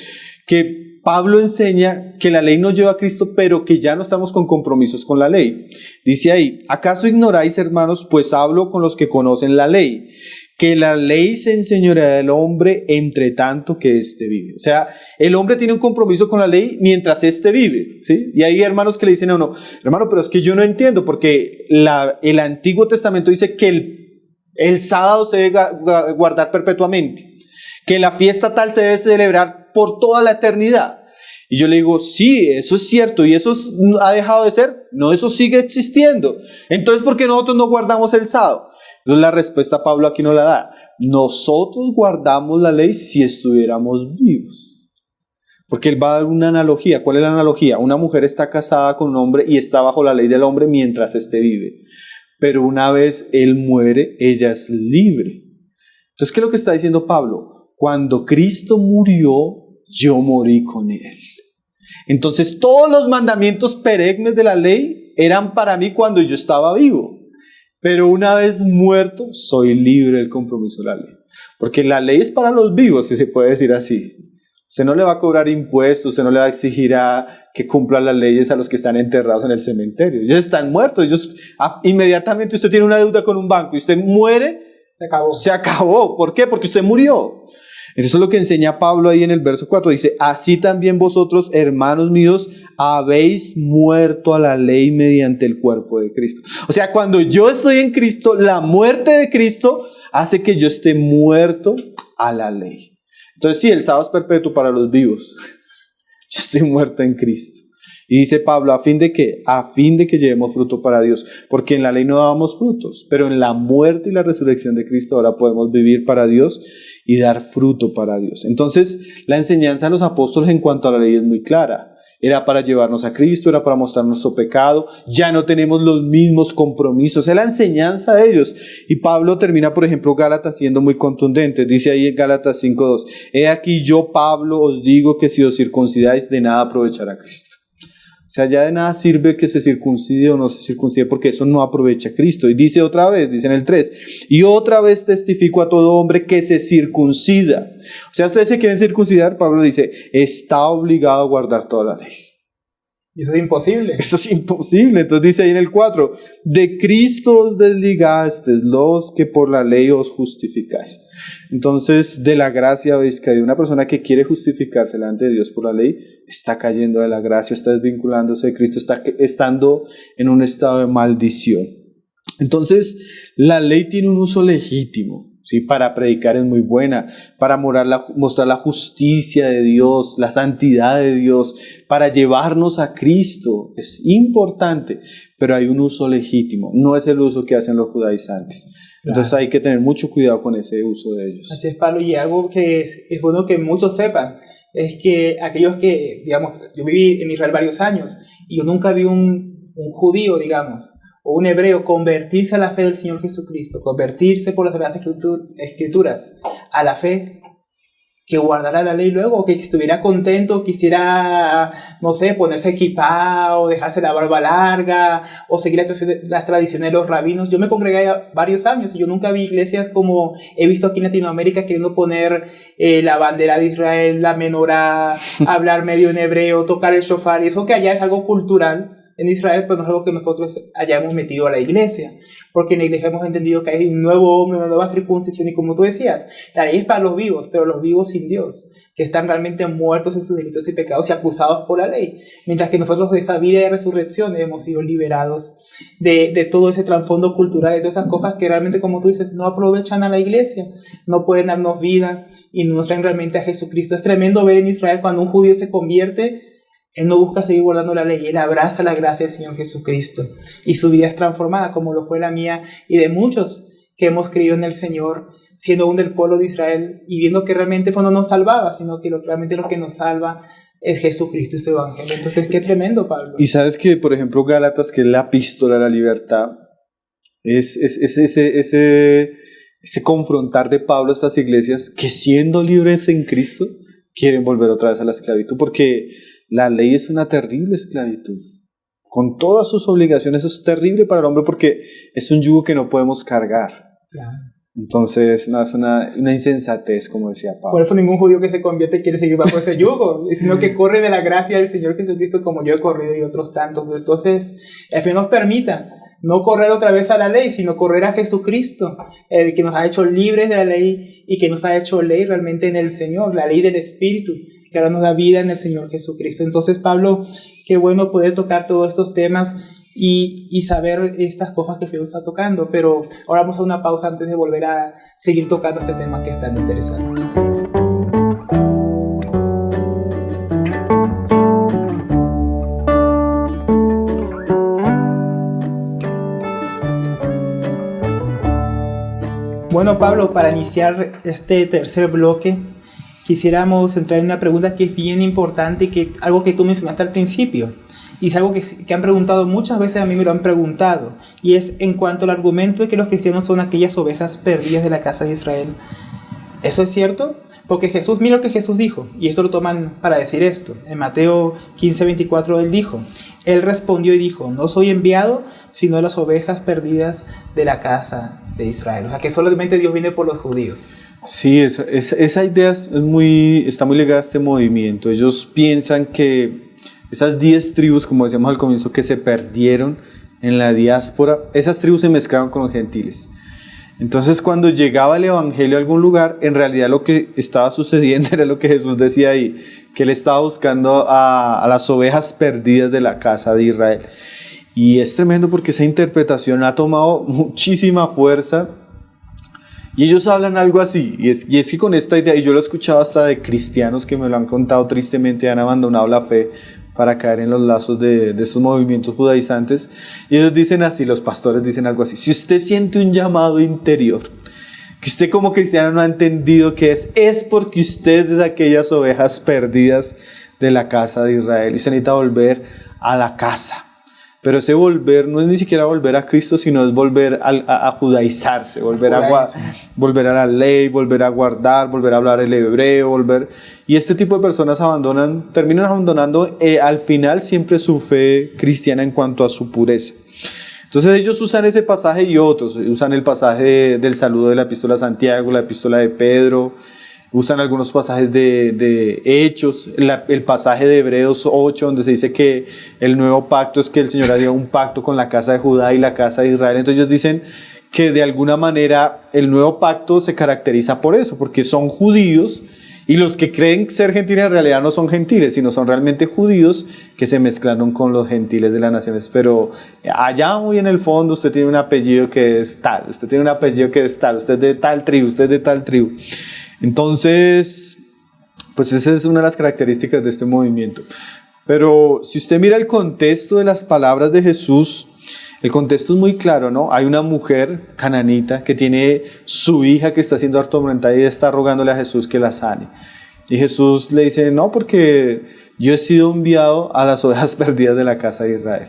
que Pablo enseña que la ley nos lleva a Cristo, pero que ya no estamos con compromisos con la ley. Dice ahí, ¿acaso ignoráis, hermanos? Pues hablo con los que conocen la ley, que la ley se enseñorea del hombre entre tanto que éste vive. O sea, el hombre tiene un compromiso con la ley mientras éste vive, ¿sí? Y hay hermanos que le dicen a uno, hermano, pero es que yo no entiendo, porque el Antiguo Testamento dice que el sábado se debe guardar perpetuamente, que la fiesta tal se debe celebrar por toda la eternidad. Y yo le digo, sí, eso es cierto, y eso ha dejado de ser. No, eso sigue existiendo. Entonces, ¿por qué nosotros no guardamos el sábado? Entonces la respuesta Pablo aquí no la da. Nosotros guardamos la ley si estuviéramos vivos. Porque él va a dar una analogía. ¿Cuál es la analogía? Una mujer está casada con un hombre y está bajo la ley del hombre mientras éste vive. Pero una vez él muere, ella es libre. Entonces, ¿qué es lo que está diciendo Pablo? Cuando Cristo murió, yo morí con Él. Entonces todos los mandamientos perennes de la ley eran para mí cuando yo estaba vivo. Pero una vez muerto, soy libre del compromiso de la ley. Porque la ley es para los vivos, si se puede decir así. Usted no le va a cobrar impuestos, usted no le va a exigir que cumplan las leyes a los que están enterrados en el cementerio. Ellos están muertos. Inmediatamente usted tiene una deuda con un banco y usted muere, se acabó. Se acabó. ¿Por qué? Porque usted murió. Eso es lo que enseña Pablo ahí en el verso 4. Dice, así también vosotros, hermanos míos, habéis muerto a la ley mediante el cuerpo de Cristo. O sea, cuando yo estoy en Cristo, la muerte de Cristo hace que yo esté muerto a la ley. Entonces sí, el sábado es perpetuo para los vivos. Yo estoy muerto en Cristo. Y dice Pablo, ¿a fin de qué? A fin de que llevemos fruto para Dios. Porque en la ley no dábamos frutos, pero en la muerte y la resurrección de Cristo ahora podemos vivir para Dios y dar fruto para Dios. Entonces, la enseñanza de los apóstoles en cuanto a la ley es muy clara. Era para llevarnos a Cristo, era para mostrar nuestro pecado. Ya no tenemos los mismos compromisos. Es la enseñanza de ellos. Y Pablo termina, por ejemplo, Gálatas siendo muy contundente. Dice ahí en Gálatas 5:2: He aquí yo, Pablo, os digo que si os circuncidáis, de nada aprovechará Cristo. O sea, ya de nada sirve que se circuncide o no se circuncide, porque eso no aprovecha a Cristo. Y dice otra vez, dice en el 3: y otra vez testifico a todo hombre que se circuncida. O sea, ustedes se quieren circuncidar, Pablo dice, está obligado a guardar toda la ley. Y eso es imposible. Eso es imposible. Entonces dice ahí en el 4: de Cristo os desligasteis los que por la ley os justificáis. Entonces, de la gracia habéis caído. Una persona que quiere justificarse delante de Dios por la ley está cayendo de la gracia, está desvinculándose de Cristo, está estando en un estado de maldición. Entonces, la ley tiene un uso legítimo. Sí, para predicar es muy buena, para mostrar la justicia de Dios, la santidad de Dios, para llevarnos a Cristo. Es importante, pero hay un uso legítimo. No es el uso que hacen los judaizantes. Entonces hay que tener mucho cuidado con ese uso de ellos. Así es, Pablo, y algo que es bueno que muchos sepan es que aquellos que, digamos, yo viví en Israel varios años y yo nunca vi un judío, digamos, o un hebreo convertirse a la fe del Señor Jesucristo, convertirse por las Sagradas Escrituras a la fe, que guardara la ley luego, o que estuviera contento, quisiera, no sé, ponerse equipado, dejarse la barba larga, o seguir las tradiciones de los rabinos. Yo me congregué varios años y yo nunca vi iglesias como he visto aquí en Latinoamérica, queriendo poner la bandera de Israel, la menorá, hablar medio en hebreo, tocar el shofar, y eso que allá es algo cultural en Israel, pero no es algo que nosotros hayamos metido a la iglesia, porque en la iglesia hemos entendido que hay un nuevo hombre, una nueva circuncisión, y como tú decías, la ley es para los vivos, pero los vivos sin Dios, que están realmente muertos en sus delitos y pecados y acusados por la ley, mientras que nosotros de esa vida de resurrección hemos sido liberados de todo ese trasfondo cultural, de todas esas cosas que realmente, como tú dices, no aprovechan a la iglesia, no pueden darnos vida y no nos traen realmente a Jesucristo. Es tremendo ver en Israel cuando un judío se convierte. Él no busca seguir guardando la ley, él abraza la gracia del Señor Jesucristo y su vida es transformada, como lo fue la mía y de muchos que hemos creído en el Señor, siendo aún del pueblo de Israel y viendo que realmente no nos salvaba, sino que realmente lo que nos salva es Jesucristo y su evangelio. Entonces, qué tremendo, Pablo. Y sabes que, por ejemplo, Gálatas, que es la epístola a la libertad, es ese confrontar de Pablo a estas iglesias que, siendo libres en Cristo, quieren volver otra vez a la esclavitud, porque la ley es una terrible esclavitud. Con todas sus obligaciones, eso es terrible para el hombre porque es un yugo que no podemos cargar. Claro. Entonces, no, es una insensatez, como decía Pablo. Por eso ningún judío que se convierte quiere seguir bajo ese yugo, sino que corre de la gracia del Señor Jesucristo, como yo he corrido y otros tantos. Entonces, el Señor nos permita no correr otra vez a la ley, sino correr a Jesucristo, el que nos ha hecho libres de la ley y que nos ha hecho ley realmente en el Señor, la ley del Espíritu, que ahora nos da vida en el Señor Jesucristo. Entonces, Pablo, qué bueno poder tocar todos estos temas y saber estas cosas que Dios está tocando, pero ahora vamos a una pausa antes de volver a seguir tocando este tema que es tan interesante. Bueno, Pablo, para iniciar este tercer bloque, quisiéramos entrar en una pregunta que es bien importante, que algo que tú mencionaste al principio, y es algo que han preguntado muchas veces, a mí me lo han preguntado, y es en cuanto al argumento de que los cristianos son aquellas ovejas perdidas de la casa de Israel. ¿Eso es cierto? Porque Jesús, mira lo que Jesús dijo, y esto lo toman para decir esto. En Mateo 15:24 él dijo, él respondió y dijo, no soy enviado, sino las ovejas perdidas de la casa de Israel. O sea, que solamente Dios viene por los judíos. Sí, esa idea está muy ligada a este movimiento. Ellos piensan que esas 10 tribus, como decíamos al comienzo, que se perdieron en la diáspora, esas tribus se mezclaban con los gentiles. Entonces, cuando llegaba el evangelio a algún lugar, en realidad lo que estaba sucediendo era lo que Jesús decía ahí, que él estaba buscando a las ovejas perdidas de la casa de Israel. Y es tremendo porque esa interpretación ha tomado muchísima fuerza. Y ellos hablan algo así, y es que con esta idea, y yo lo he escuchado hasta de cristianos que me lo han contado tristemente, han abandonado la fe para caer en los lazos de estos movimientos judaizantes, y ellos dicen así, los pastores dicen algo así, si usted siente un llamado interior, que usted como cristiano no ha entendido qué es porque usted es de aquellas ovejas perdidas de la casa de Israel y se necesita volver a la casa. Pero ese volver no es ni siquiera volver a Cristo, sino es volver a judaizarse, volver a la ley, volver a guardar, volver a hablar el hebreo, Y este tipo de personas terminan abandonando al final siempre su fe cristiana en cuanto a su pureza. Entonces ellos usan ese pasaje y otros, usan el pasaje del saludo de la epístola de Santiago, la epístola de Pedro, usan algunos pasajes de Hechos, el pasaje de Hebreos 8, donde se dice que el nuevo pacto es que el Señor haría un pacto con la casa de Judá y la casa de Israel. Entonces ellos dicen que de alguna manera el nuevo pacto se caracteriza por eso, porque son judíos y los que creen ser gentiles en realidad no son gentiles, sino son realmente judíos que se mezclaron con los gentiles de las naciones. Pero allá muy en el fondo usted tiene un apellido que es tal, usted tiene un apellido que es tal, usted es de tal tribu, usted es de tal tribu. Entonces, pues esa es una de las características de este movimiento. Pero si usted mira el contexto de las palabras de Jesús, el contexto es muy claro, ¿no? Hay una mujer cananita que tiene su hija que está siendo atormentada y está rogándole a Jesús que la sane. Y Jesús le dice, no, porque yo he sido enviado a las ovejas perdidas de la casa de Israel.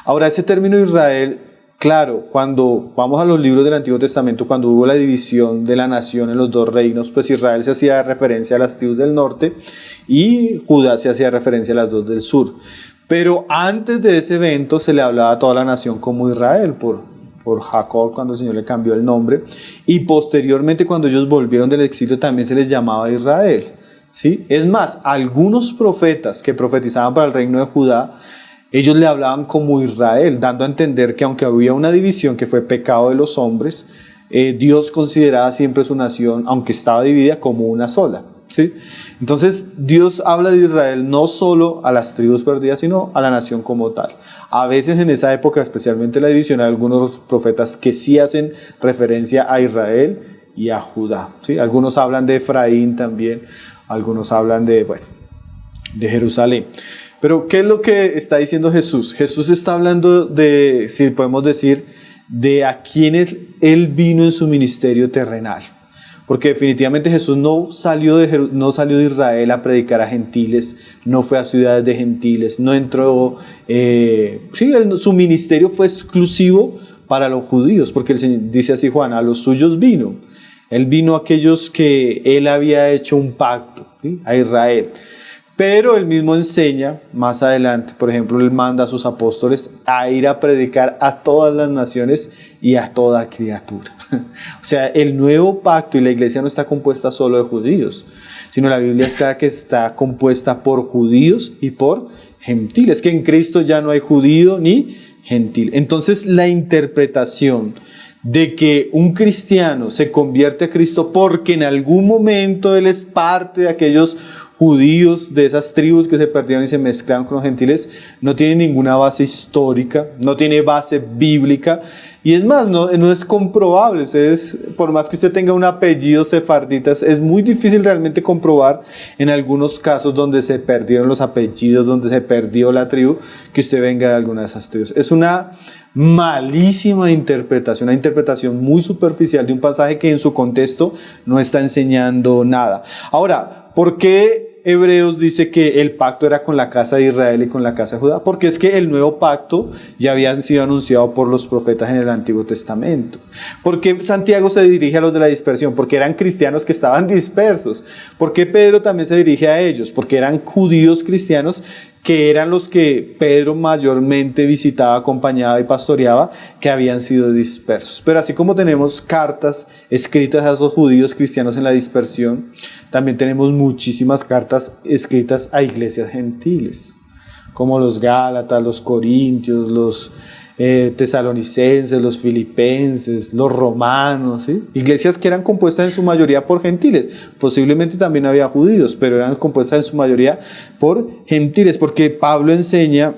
Ahora, ese término Israel, claro, cuando vamos a los libros del Antiguo Testamento, cuando hubo la división de la nación en los dos reinos, pues Israel se hacía referencia a las tribus del norte y Judá se hacía referencia a las dos del sur. Pero antes de ese evento se le hablaba a toda la nación como Israel por Jacob cuando el Señor le cambió el nombre, y posteriormente cuando ellos volvieron del exilio también se les llamaba Israel, ¿sí? Es más, algunos profetas que profetizaban para el reino de Judá, ellos le hablaban como Israel, dando a entender que aunque había una división que fue pecado de los hombres, Dios consideraba siempre su nación, aunque estaba dividida, como una sola, ¿sí? Entonces Dios habla de Israel no solo a las tribus perdidas, sino a la nación como tal. A veces en esa época, especialmente la división, hay algunos profetas que sí hacen referencia a Israel y a Judá, ¿sí? Algunos hablan de Efraín también, algunos hablan de Jerusalén. Pero ¿qué es lo que está diciendo Jesús? Jesús está hablando de, si podemos decir, de a quienes Él vino en su ministerio terrenal. Porque definitivamente Jesús no salió de Israel a predicar a gentiles, no fue a ciudades de gentiles, no entró... su ministerio fue exclusivo para los judíos, porque el Señor dice así Juan, a los suyos vino. Él vino a aquellos que Él había hecho un pacto, ¿sí? A Israel. Pero Él mismo enseña, más adelante, por ejemplo, Él manda a sus apóstoles a ir a predicar a todas las naciones y a toda criatura. O sea, el nuevo pacto y la iglesia no está compuesta solo de judíos, sino la Biblia es clara que está compuesta por judíos y por gentiles, que en Cristo ya no hay judío ni gentil. Entonces, la interpretación de que un cristiano se convierte a Cristo porque en algún momento él es parte de aquellos judíos de esas tribus que se perdieron y se mezclaron con los gentiles, no tiene ninguna base histórica, no tiene base bíblica, y es más, no es comprobable. Ustedes, por más que usted tenga un apellido sefarditas, es muy difícil realmente comprobar en algunos casos donde se perdieron los apellidos, donde se perdió la tribu, que usted venga de alguna de esas tribus. Es una malísima interpretación, una interpretación muy superficial de un pasaje que en su contexto no está enseñando nada. Ahora, ¿por qué Hebreos dice que el pacto era con la casa de Israel y con la casa de Judá? Porque es que el nuevo pacto ya había sido anunciado por los profetas en el Antiguo Testamento. ¿Por qué Santiago se dirige a los de la dispersión? Porque eran cristianos que estaban dispersos. ¿Por qué Pedro también se dirige a ellos? Porque eran judíos cristianos que eran los que Pedro mayormente visitaba, acompañaba y pastoreaba, que habían sido dispersos. Pero así como tenemos cartas escritas a esos judíos cristianos en la dispersión, también tenemos muchísimas cartas escritas a iglesias gentiles, como los Gálatas, los Corintios, los tesalonicenses, los filipenses, los romanos, ¿sí? Iglesias que eran compuestas en su mayoría por gentiles. Posiblemente también había judíos, pero eran compuestas en su mayoría por gentiles, porque Pablo enseña,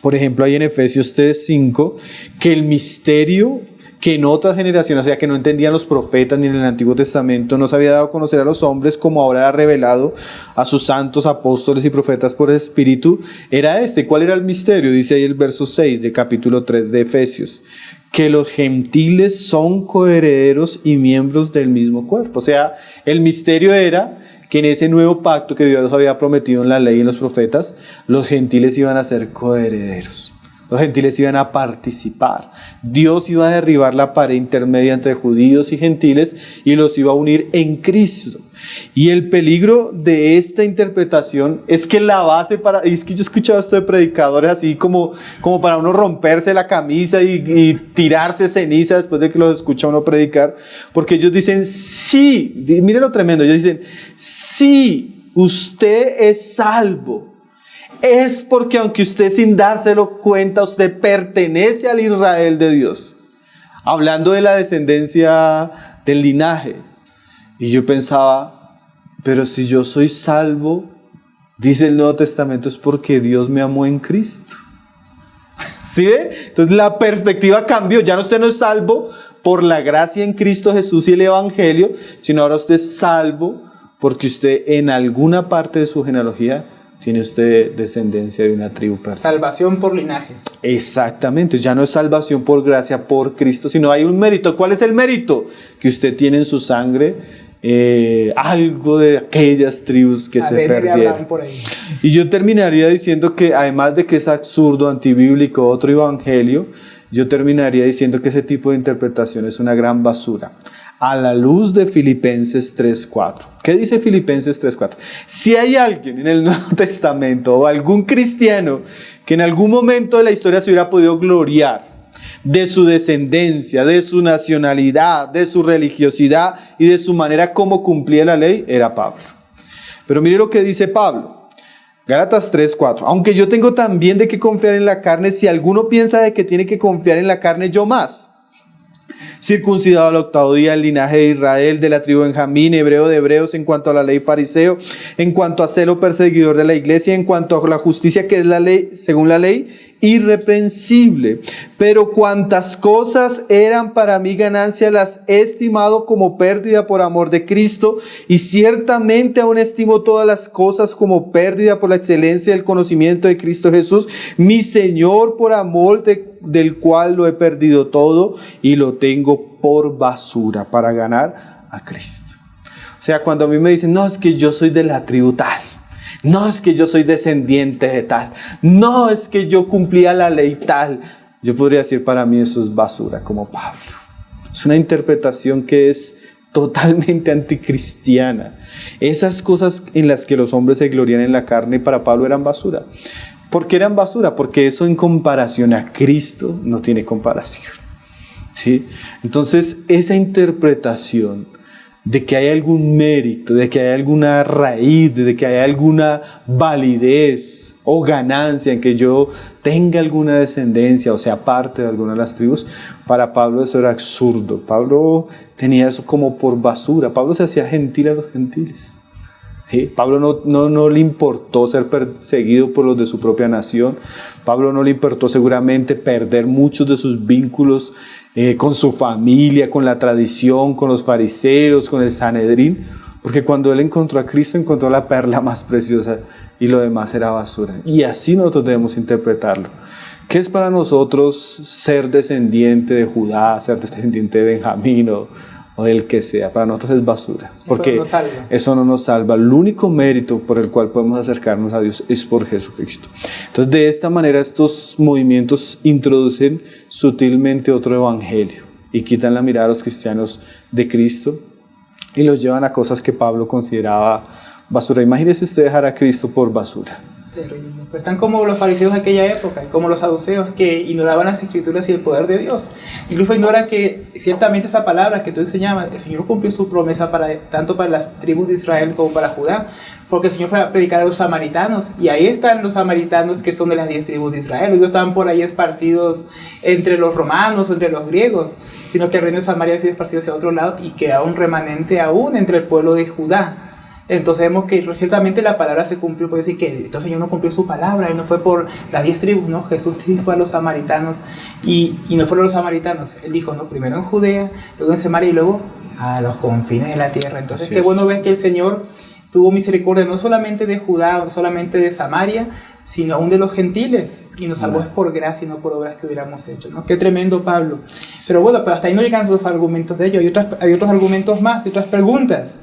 por ejemplo, ahí en Efesios 3:5, que el misterio que en otras generaciones, o sea, que no entendían los profetas ni en el Antiguo Testamento, no se había dado a conocer a los hombres, como ahora era revelado a sus santos apóstoles y profetas por el Espíritu, era este. ¿Cuál era el misterio? Dice ahí el verso 6 de capítulo 3 de Efesios, que los gentiles son coherederos y miembros del mismo cuerpo. O sea, el misterio era que en ese nuevo pacto que Dios había prometido en la ley y en los profetas, los gentiles iban a ser coherederos. Los gentiles iban a participar. Dios iba a derribar la pared intermedia entre judíos y gentiles y los iba a unir en Cristo. Y el peligro de esta interpretación es que la base y es que yo he escuchado esto de predicadores así como para uno romperse la camisa y tirarse ceniza después de que los escucha uno predicar, porque ellos dicen, sí, miren lo tremendo, ellos dicen, sí, usted es salvo. Es porque aunque usted sin dárselo cuenta, usted pertenece al Israel de Dios. Hablando de la descendencia del linaje. Y yo pensaba, pero si yo soy salvo, dice el Nuevo Testamento, es porque Dios me amó en Cristo. ¿Sí ve? Entonces la perspectiva cambió. Ya usted no es salvo por la gracia en Cristo Jesús y el Evangelio, sino ahora usted es salvo porque usted en alguna parte de su genealogía tiene usted descendencia de una tribu perdida. Salvación por linaje. Exactamente, ya no es salvación por gracia por Cristo, sino hay un mérito. ¿Cuál es el mérito? Que usted tiene en su sangre algo de aquellas tribus que se perdieron. Por ahí. Y yo terminaría diciendo que además de que es absurdo, antibíblico, otro evangelio, yo terminaría diciendo que ese tipo de interpretación es una gran basura. A la luz de Filipenses 3:4. ¿Qué dice Filipenses 3:4? Si hay alguien en el Nuevo Testamento o algún cristiano que en algún momento de la historia se hubiera podido gloriar de su descendencia, de su nacionalidad, de su religiosidad y de su manera como cumplía la ley, era Pablo. Pero mire lo que dice Pablo. Gálatas 3:4. Aunque yo tengo también de qué confiar en la carne, si alguno piensa de que tiene que confiar en la carne, yo más. Circuncidado al 8º día, el linaje de Israel, de la tribu de Benjamín, hebreo de hebreos, en cuanto a la ley fariseo, en cuanto a celo perseguidor de la iglesia, en cuanto a la justicia que es la ley, según la ley, irreprensible. Pero cuantas cosas eran para mí ganancia, las he estimado como pérdida por amor de Cristo, y ciertamente aún estimo todas las cosas como pérdida por la excelencia del conocimiento de Cristo Jesús, mi Señor, por amor del cual lo he perdido todo y lo tengo por basura para ganar a Cristo. O sea, cuando a mí me dicen, no, es que yo soy de la tribu tal, no, es que yo soy descendiente de tal, no, es que yo cumplía la ley tal, yo podría decir, para mí eso es basura, como Pablo. Es una interpretación que es totalmente anticristiana. Esas cosas en las que los hombres se glorían en la carne, para Pablo eran basura. ¿Por qué eran basura? Porque eso en comparación a Cristo no tiene comparación. ¿Sí? Entonces, esa interpretación de que hay algún mérito, de que hay alguna raíz, de que hay alguna validez o ganancia en que yo tenga alguna descendencia o sea parte de alguna de las tribus, para Pablo eso era absurdo. Pablo tenía eso como por basura. Pablo se hacía gentil a los gentiles. ¿Sí? Pablo no le importó ser perseguido por los de su propia nación. Pablo no le importó seguramente perder muchos de sus vínculos con su familia, con la tradición, con los fariseos, con el Sanedrín, porque cuando él encontró a Cristo, encontró la perla más preciosa y lo demás era basura. Y así nosotros debemos interpretarlo. ¿Qué es para nosotros ser descendiente de Judá, ser descendiente de Benjamín o del que sea? Para nosotros es basura, porque eso no nos salva. El único mérito por el cual podemos acercarnos a Dios es por Jesucristo. Entonces, de esta manera, estos movimientos introducen sutilmente otro evangelio y quitan la mirada a los cristianos de Cristo y los llevan a cosas que Pablo consideraba basura. Imagínese usted dejar a Cristo por basura. Terrible. Pues están como los fariseos de aquella época, como los saduceos que ignoraban las escrituras y el poder de Dios. Incluso ignoran que ciertamente esa palabra que tú enseñabas, el Señor cumplió su promesa tanto para las tribus de Israel como para Judá, porque el Señor fue a predicar a los samaritanos, y ahí están los samaritanos que son de las 10 tribus de Israel. Ellos estaban por ahí esparcidos entre los romanos o entre los griegos, sino que el reino de Samaria ha sido esparcido hacia otro lado y queda un remanente aún entre el pueblo de Judá. Entonces vemos que ciertamente la palabra se cumplió, puede decir que entonces el Señor no cumplió su palabra, y no fue por las 10 tribus, ¿no? Jesús fue a los samaritanos, y no fueron los samaritanos, Él dijo, no, primero en Judea, luego en Samaria y luego a los confines de la tierra. Entonces qué bueno ver que el Señor tuvo misericordia no solamente de Judá, no solamente de Samaria, sino aún de los gentiles, y nos salvó es por gracia y no por obras que hubiéramos hecho, ¿no? Qué tremendo Pablo. Pero bueno, pero hasta ahí no llegan sus argumentos de ello, hay otros argumentos más y otras preguntas.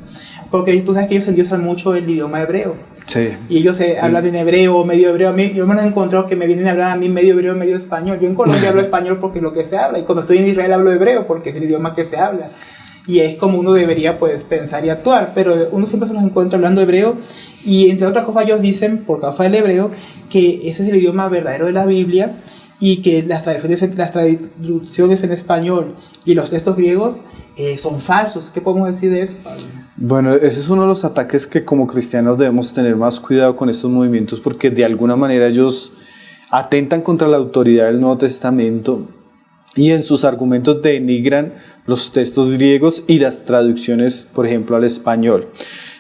porque tú sabes que ellos endiosan mucho el idioma hebreo. Sí. Y ellos hablan en hebreo o medio hebreo. Yo me lo he encontrado que me vienen a hablar a mí medio hebreo, medio español. Yo en Colombia hablo español porque es lo que se habla. Y cuando estoy en Israel hablo hebreo porque es el idioma que se habla. Y es como uno debería pues pensar y actuar. Pero uno siempre se los encuentra hablando hebreo. Y entre otras cosas ellos dicen, por causa del hebreo, que ese es el idioma verdadero de la Biblia. Y que las traducciones en español y los textos griegos son falsos. ¿Qué podemos decir de eso, Pablo? Bueno, ese es uno de los ataques que como cristianos debemos tener más cuidado con estos movimientos, porque de alguna manera ellos atentan contra la autoridad del Nuevo Testamento y en sus argumentos denigran los textos griegos y las traducciones, por ejemplo, al español.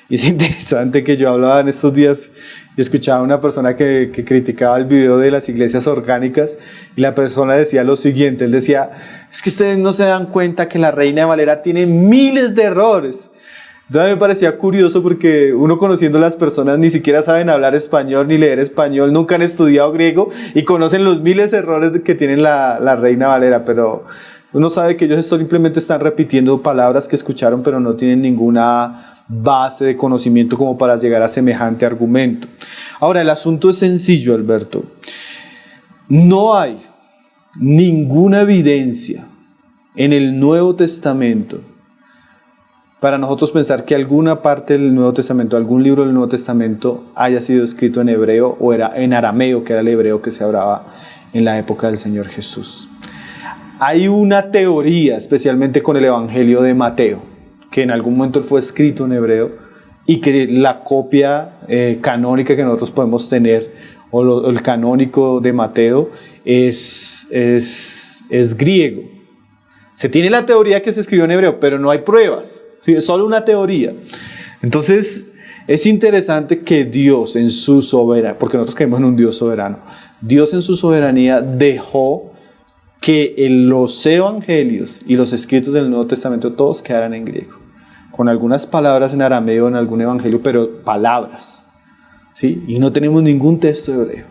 Y es interesante que yo hablaba en estos días y escuchaba a una persona que criticaba el video de las iglesias orgánicas y la persona decía lo siguiente, él decía, es que ustedes no se dan cuenta que la Reina Valera tiene miles de errores. Entonces me parecía curioso porque uno conociendo a las personas ni siquiera saben hablar español ni leer español, nunca han estudiado griego y conocen los miles de errores que tiene la Reina Valera, pero uno sabe que ellos simplemente están repitiendo palabras que escucharon pero no tienen ninguna base de conocimiento como para llegar a semejante argumento. Ahora, el asunto es sencillo, Alberto. No hay ninguna evidencia en el Nuevo Testamento para nosotros pensar que alguna parte del Nuevo Testamento, algún libro del Nuevo Testamento haya sido escrito en hebreo o era en arameo, que era el hebreo que se hablaba en la época del Señor Jesús. Hay una teoría, especialmente con el Evangelio de Mateo, que en algún momento fue escrito en hebreo y que la copia canónica que nosotros podemos tener, o el canónico de Mateo, es griego. Se tiene la teoría que se escribió en hebreo, pero no hay pruebas, ¿sí? Es solo una teoría. Entonces, es interesante que Dios en su soberanía, porque nosotros creemos en un Dios soberano, Dios en su soberanía dejó que los evangelios y los escritos del Nuevo Testamento todos quedaran en griego, con algunas palabras en arameo en algún evangelio, pero palabras, ¿sí? Y no tenemos ningún texto hebreo.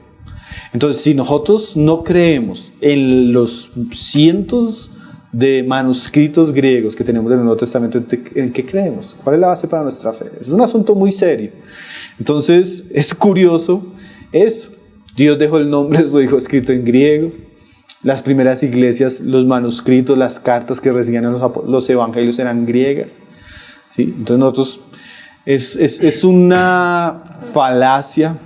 Entonces, si nosotros no creemos en los cientos de manuscritos griegos que tenemos del Nuevo Testamento, ¿en qué creemos? ¿Cuál es la base para nuestra fe? Es un asunto muy serio. Entonces, es curioso eso. Dios dejó el nombre de su Hijo escrito en griego. Las primeras iglesias, los manuscritos, las cartas que recibían los evangelios eran griegas, ¿sí? Entonces nosotros, es una falacia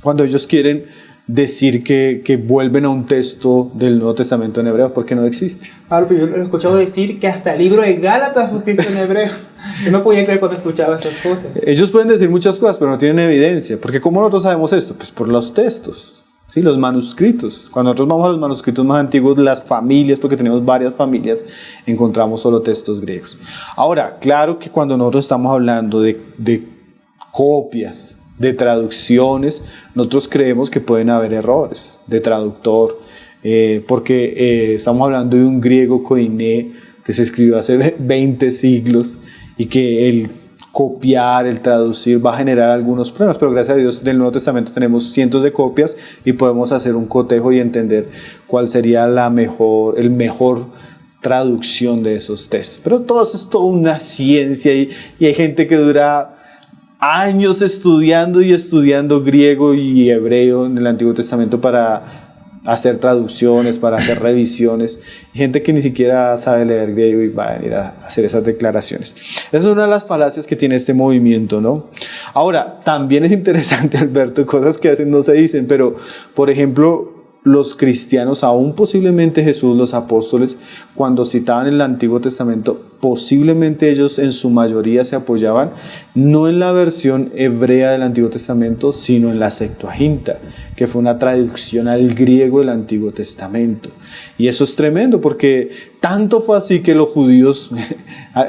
cuando ellos quieren decir que vuelven a un texto del Nuevo Testamento en hebreo, porque no existe. Pablo, pero yo lo he escuchado decir que hasta el libro de Gálatas fue escrito en hebreo. Yo no podía creer cuando escuchaba esas cosas. Ellos pueden decir muchas cosas, pero no tienen evidencia, porque ¿cómo nosotros sabemos esto? Pues por los textos. Sí, los manuscritos. Cuando nosotros vamos a los manuscritos más antiguos, las familias, porque tenemos varias familias, encontramos solo textos griegos. Ahora, claro que cuando nosotros estamos hablando de copias, de traducciones, nosotros creemos que pueden haber errores de traductor, porque estamos hablando de un griego koiné que se escribió hace 20 siglos y que el copiar, el traducir va a generar algunos problemas, pero gracias a Dios del Nuevo Testamento tenemos cientos de copias y podemos hacer un cotejo y entender cuál sería el mejor traducción de esos textos. Pero todo eso es toda una ciencia y hay gente que dura años estudiando griego y hebreo en el Antiguo Testamento para hacer traducciones, para hacer revisiones. Hay gente que ni siquiera sabe leer griego y va a venir a hacer esas declaraciones. Esa es una de las falacias que tiene este movimiento, ¿no? Ahora, también es interesante, Alberto, cosas que a veces no se dicen, pero, por ejemplo, los cristianos, aún posiblemente Jesús, los apóstoles, cuando citaban el Antiguo Testamento, posiblemente ellos en su mayoría se apoyaban no en la versión hebrea del Antiguo Testamento, sino en la Septuaginta, que fue una traducción al griego del Antiguo Testamento. Y eso es tremendo, porque tanto fue así que los judíos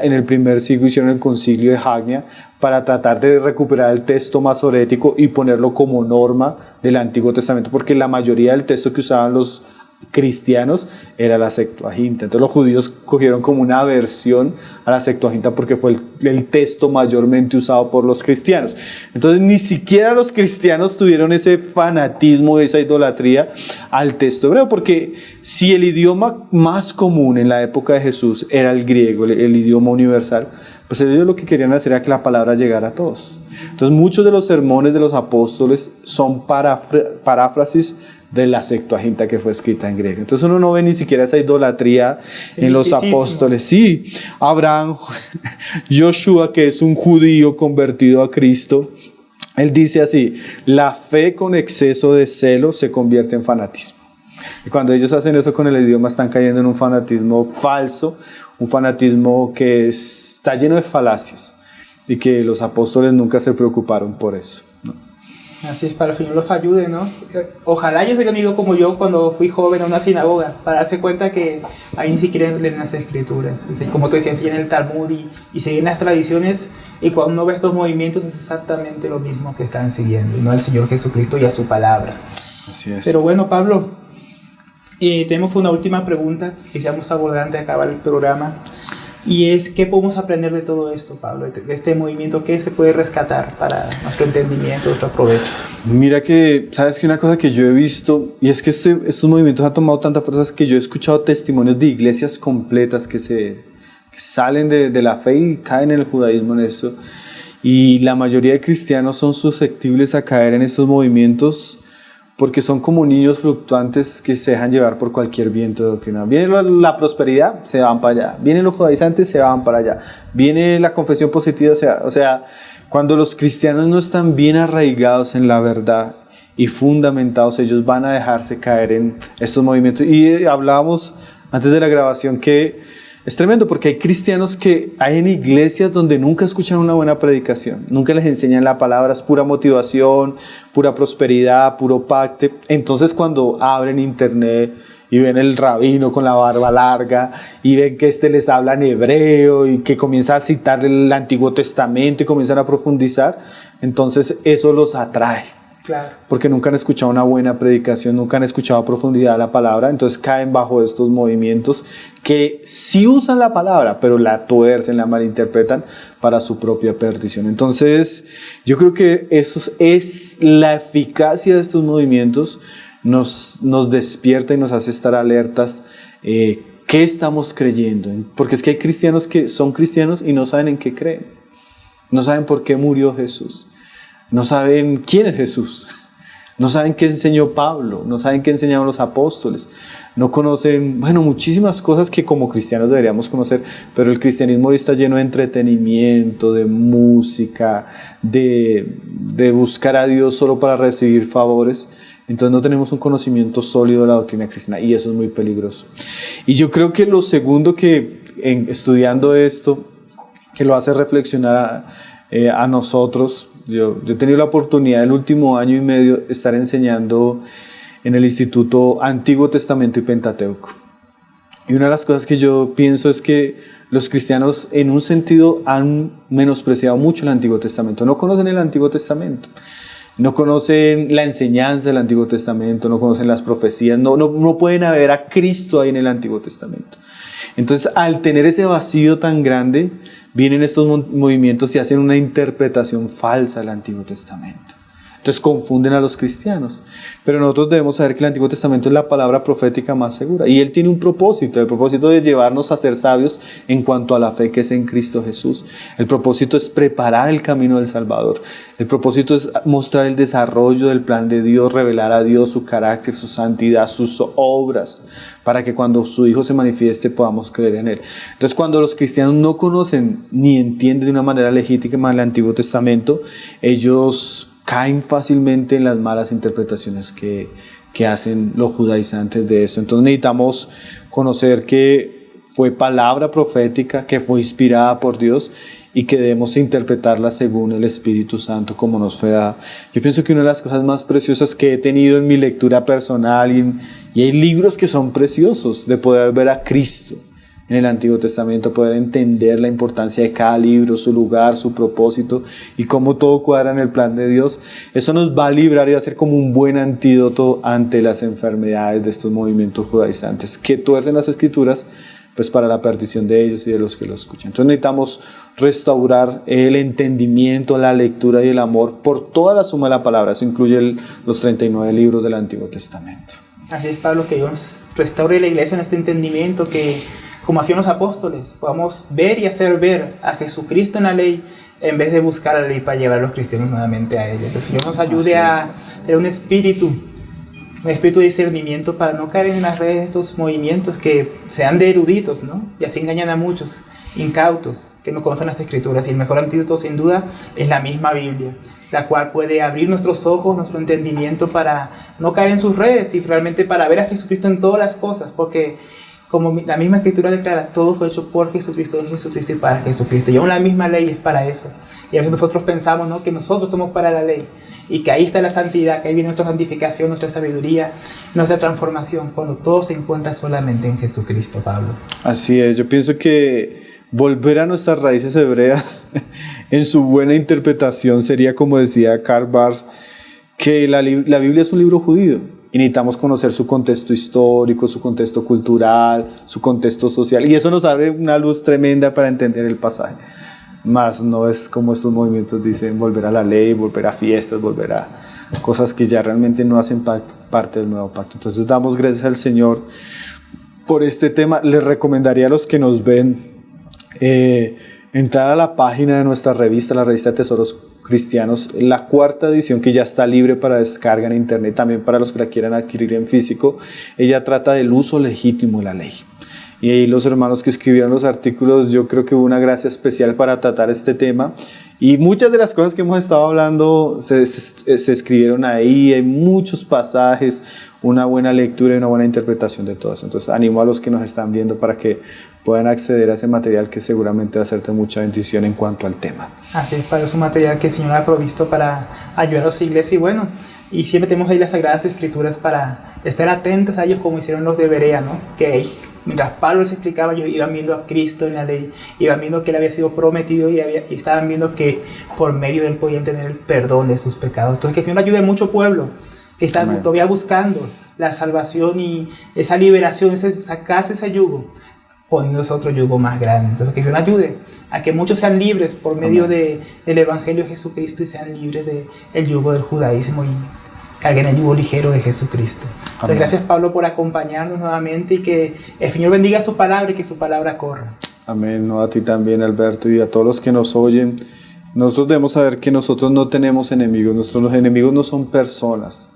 en el primer siglo hicieron el concilio de Hagnia para tratar de recuperar el texto masorético y ponerlo como norma del Antiguo Testamento, porque la mayoría del texto que usaban los cristianos era la Septuaginta. Entonces los judíos cogieron como una aversión a la Septuaginta porque fue el texto mayormente usado por los cristianos. Entonces ni siquiera los cristianos tuvieron ese fanatismo, esa idolatría al texto hebreo, porque si el idioma más común en la época de Jesús era el griego, el idioma universal, pues ellos lo que querían hacer era que la palabra llegara a todos. Entonces muchos de los sermones de los apóstoles son paráfrasis de la Septuaginta que fue escrita en griego. Entonces uno no ve ni siquiera esa idolatría en los apóstoles. Sí, Abraham, Joshua, que es un judío convertido a Cristo, él dice así: la fe con exceso de celo se convierte en fanatismo. Y cuando ellos hacen eso con el idioma, están cayendo en un fanatismo falso, un fanatismo que está lleno de falacias, y que los apóstoles nunca se preocuparon por eso, ¿no? Así es, para el Señor los ayude, ¿no? Ojalá ellos hubieran ido como yo cuando fui joven a una sinagoga, para darse cuenta que ahí ni siquiera leen las escrituras. Como tú decías, enseñan el Talmud y siguen las tradiciones, y cuando uno ve estos movimientos es exactamente lo mismo que están siguiendo, y no al Señor Jesucristo y a su palabra. Así es. Pero bueno, Pablo, tenemos una última pregunta que quisiéramos abordar antes de acabar el programa. Y es, ¿qué podemos aprender de todo esto, Pablo? De este movimiento, ¿qué se puede rescatar para nuestro entendimiento, nuestro provecho? Mira que, sabes que una cosa que yo he visto, y es que estos movimientos han tomado tantas fuerzas que yo he escuchado testimonios de iglesias completas que salen de la fe y caen en el judaísmo en esto. Y la mayoría de cristianos son susceptibles a caer en estos movimientos porque son como niños fluctuantes que se dejan llevar por cualquier viento de doctrina. Viene la prosperidad, se van para allá. Vienen los judaizantes, se van para allá. Viene la confesión positiva, o sea, cuando los cristianos no están bien arraigados en la verdad y fundamentados, ellos van a dejarse caer en estos movimientos. Y hablábamos antes de la grabación que es tremendo, porque hay cristianos que hay en iglesias donde nunca escuchan una buena predicación, nunca les enseñan la palabra, es pura motivación, pura prosperidad, puro pacto. Entonces cuando abren internet y ven el rabino con la barba larga y ven que les habla en hebreo y que comienza a citar el Antiguo Testamento y comienzan a profundizar, entonces eso los atrae. Claro. Porque nunca han escuchado una buena predicación, nunca han escuchado a profundidad la palabra, entonces caen bajo estos movimientos que sí usan la palabra, pero la tuercen, la malinterpretan para su propia perdición. Entonces, yo creo que eso es la eficacia de estos movimientos, nos despierta y nos hace estar alertas. ¿Qué estamos creyendo? Porque es que hay cristianos que son cristianos y no saben en qué creen, no saben por qué murió Jesús. No saben quién es Jesús, no saben qué enseñó Pablo, no saben qué enseñaron los apóstoles, no conocen, muchísimas cosas que como cristianos deberíamos conocer, pero el cristianismo hoy está lleno de entretenimiento, de música, de buscar a Dios solo para recibir favores. Entonces no tenemos un conocimiento sólido de la doctrina cristiana, y eso es muy peligroso. Y yo creo que lo segundo que estudiando esto, que lo hace reflexionar a nosotros. Yo he tenido la oportunidad el último año y medio de estar enseñando en el Instituto Antiguo Testamento y Pentateuco. Y una de las cosas que yo pienso es que los cristianos en un sentido han menospreciado mucho el Antiguo Testamento. No conocen el Antiguo Testamento, no conocen la enseñanza del Antiguo Testamento, no conocen las profecías, no pueden ver a Cristo ahí en el Antiguo Testamento. Entonces, al tener ese vacío tan grande, vienen estos movimientos y hacen una interpretación falsa del Antiguo Testamento. Entonces confunden a los cristianos. Pero nosotros debemos saber que el Antiguo Testamento es la palabra profética más segura. Y él tiene un propósito, el propósito de llevarnos a ser sabios en cuanto a la fe que es en Cristo Jesús. El propósito es preparar el camino del Salvador. El propósito es mostrar el desarrollo del plan de Dios, revelar a Dios su carácter, su santidad, sus obras, para que cuando su Hijo se manifieste podamos creer en Él. Entonces, cuando los cristianos no conocen ni entienden de una manera legítima el Antiguo Testamento, ellos caen fácilmente en las malas interpretaciones que hacen los judaizantes de esto. Entonces necesitamos conocer que fue palabra profética, que fue inspirada por Dios y que debemos interpretarla según el Espíritu Santo como nos fue dada. Yo pienso que una de las cosas más preciosas que he tenido en mi lectura personal, y hay libros que son preciosos, de poder ver a Cristo en el Antiguo Testamento, poder entender la importancia de cada libro, su lugar, su propósito y cómo todo cuadra en el plan de Dios. Eso nos va a librar y va a ser como un buen antídoto ante las enfermedades de estos movimientos judaizantes que tuercen las Escrituras, pues para la perdición de ellos y de los que lo escuchan. Entonces necesitamos restaurar el entendimiento, la lectura y el amor por toda la suma de la palabra. Eso incluye los 39 libros del Antiguo Testamento. Así es, Pablo, que Dios restaure la iglesia en este entendimiento, que como hacían los apóstoles, podamos ver y hacer ver a Jesucristo en la ley en vez de buscar la ley para llevar a los cristianos nuevamente a ella. Que el Señor nos ayude a tener un espíritu de discernimiento para no caer en las redes de estos movimientos que sean de eruditos, ¿no? Y así engañan a muchos incautos que no conocen las Escrituras. Y el mejor antídoto, sin duda, es la misma Biblia, la cual puede abrir nuestros ojos, nuestro entendimiento para no caer en sus redes y realmente para ver a Jesucristo en todas las cosas, porque como la misma Escritura declara, todo fue hecho por Jesucristo, de Jesucristo y para Jesucristo. Y aún la misma ley es para eso. Y a veces nosotros pensamos, ¿no?, que nosotros somos para la ley y que ahí está la santidad, que ahí viene nuestra santificación, nuestra sabiduría, nuestra transformación, cuando todo se encuentra solamente en Jesucristo, Pablo. Así es, yo pienso que volver a nuestras raíces hebreas en su buena interpretación sería, como decía Karl Barth, que la Biblia es un libro judío y necesitamos conocer su contexto histórico, su contexto cultural, su contexto social, y eso nos abre una luz tremenda para entender el pasaje. Más no es como estos movimientos dicen volver a la ley, volver a fiestas, volver a cosas que ya realmente no hacen parte del nuevo pacto. Entonces damos gracias al Señor por este tema. Les recomendaría a los que nos ven entrar a la página de nuestra revista, la revista Tesoros Cristianos, la 4ª edición, que ya está libre para descarga en internet, también para los que la quieran adquirir en físico. Ella trata del uso legítimo de la ley. Y ahí los hermanos que escribieron los artículos, yo creo que hubo una gracia especial para tratar este tema. Y muchas de las cosas que hemos estado hablando se escribieron ahí. Hay muchos pasajes, una buena lectura y una buena interpretación de todo eso. Entonces animo a los que nos están viendo para que puedan acceder a ese material, que seguramente va a ser de mucha bendición en cuanto al tema. Así es, para eso material que el Señor ha provisto para ayudar a su iglesia. Y bueno, y siempre tenemos ahí las Sagradas Escrituras para estar atentos a ellos, como hicieron los de Berea, ¿no? Que mientras Pablo les explicaba, ellos iban viendo a Cristo en la ley, iban viendo que él había sido prometido y estaban viendo que por medio de él podían tener el perdón de sus pecados. Entonces que el Señor ayude a mucho pueblo que está todavía buscando la salvación y esa liberación, sacarse ese yugo, poniéndose otro yugo más grande. Entonces que Dios ayude a que muchos sean libres por medio del Evangelio de Jesucristo y sean libres del yugo del judaísmo y carguen el yugo ligero de Jesucristo. Entonces gracias, Pablo, por acompañarnos nuevamente y que el Señor bendiga su palabra y que su palabra corra. Amén. No, a ti también, Alberto, y a todos los que nos oyen. Nosotros debemos saber que nosotros no tenemos enemigos. Nuestros enemigos no son personas,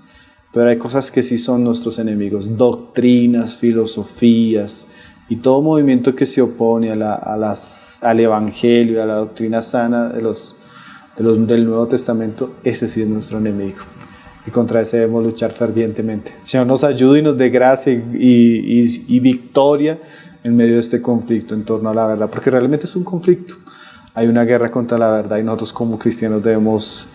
pero hay cosas que sí son nuestros enemigos: doctrinas, filosofías y todo movimiento que se opone al Evangelio, a la doctrina sana del Nuevo Testamento. Ese sí es nuestro enemigo, y contra ese debemos luchar fervientemente. El Señor nos ayude y nos dé gracia y victoria en medio de este conflicto en torno a la verdad, porque realmente es un conflicto. Hay una guerra contra la verdad y nosotros como cristianos debemos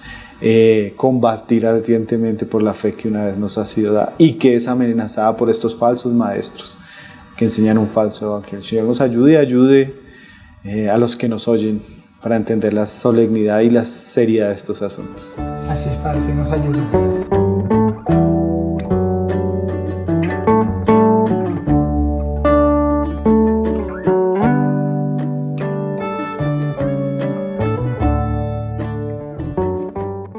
combatir ardientemente por la fe que una vez nos ha sido dada y que es amenazada por estos falsos maestros que enseñan un falso evangelio. El Señor nos ayude y ayude a los que nos oyen para entender la solemnidad y la seriedad de estos asuntos. Así es, Padre, que nos ayude.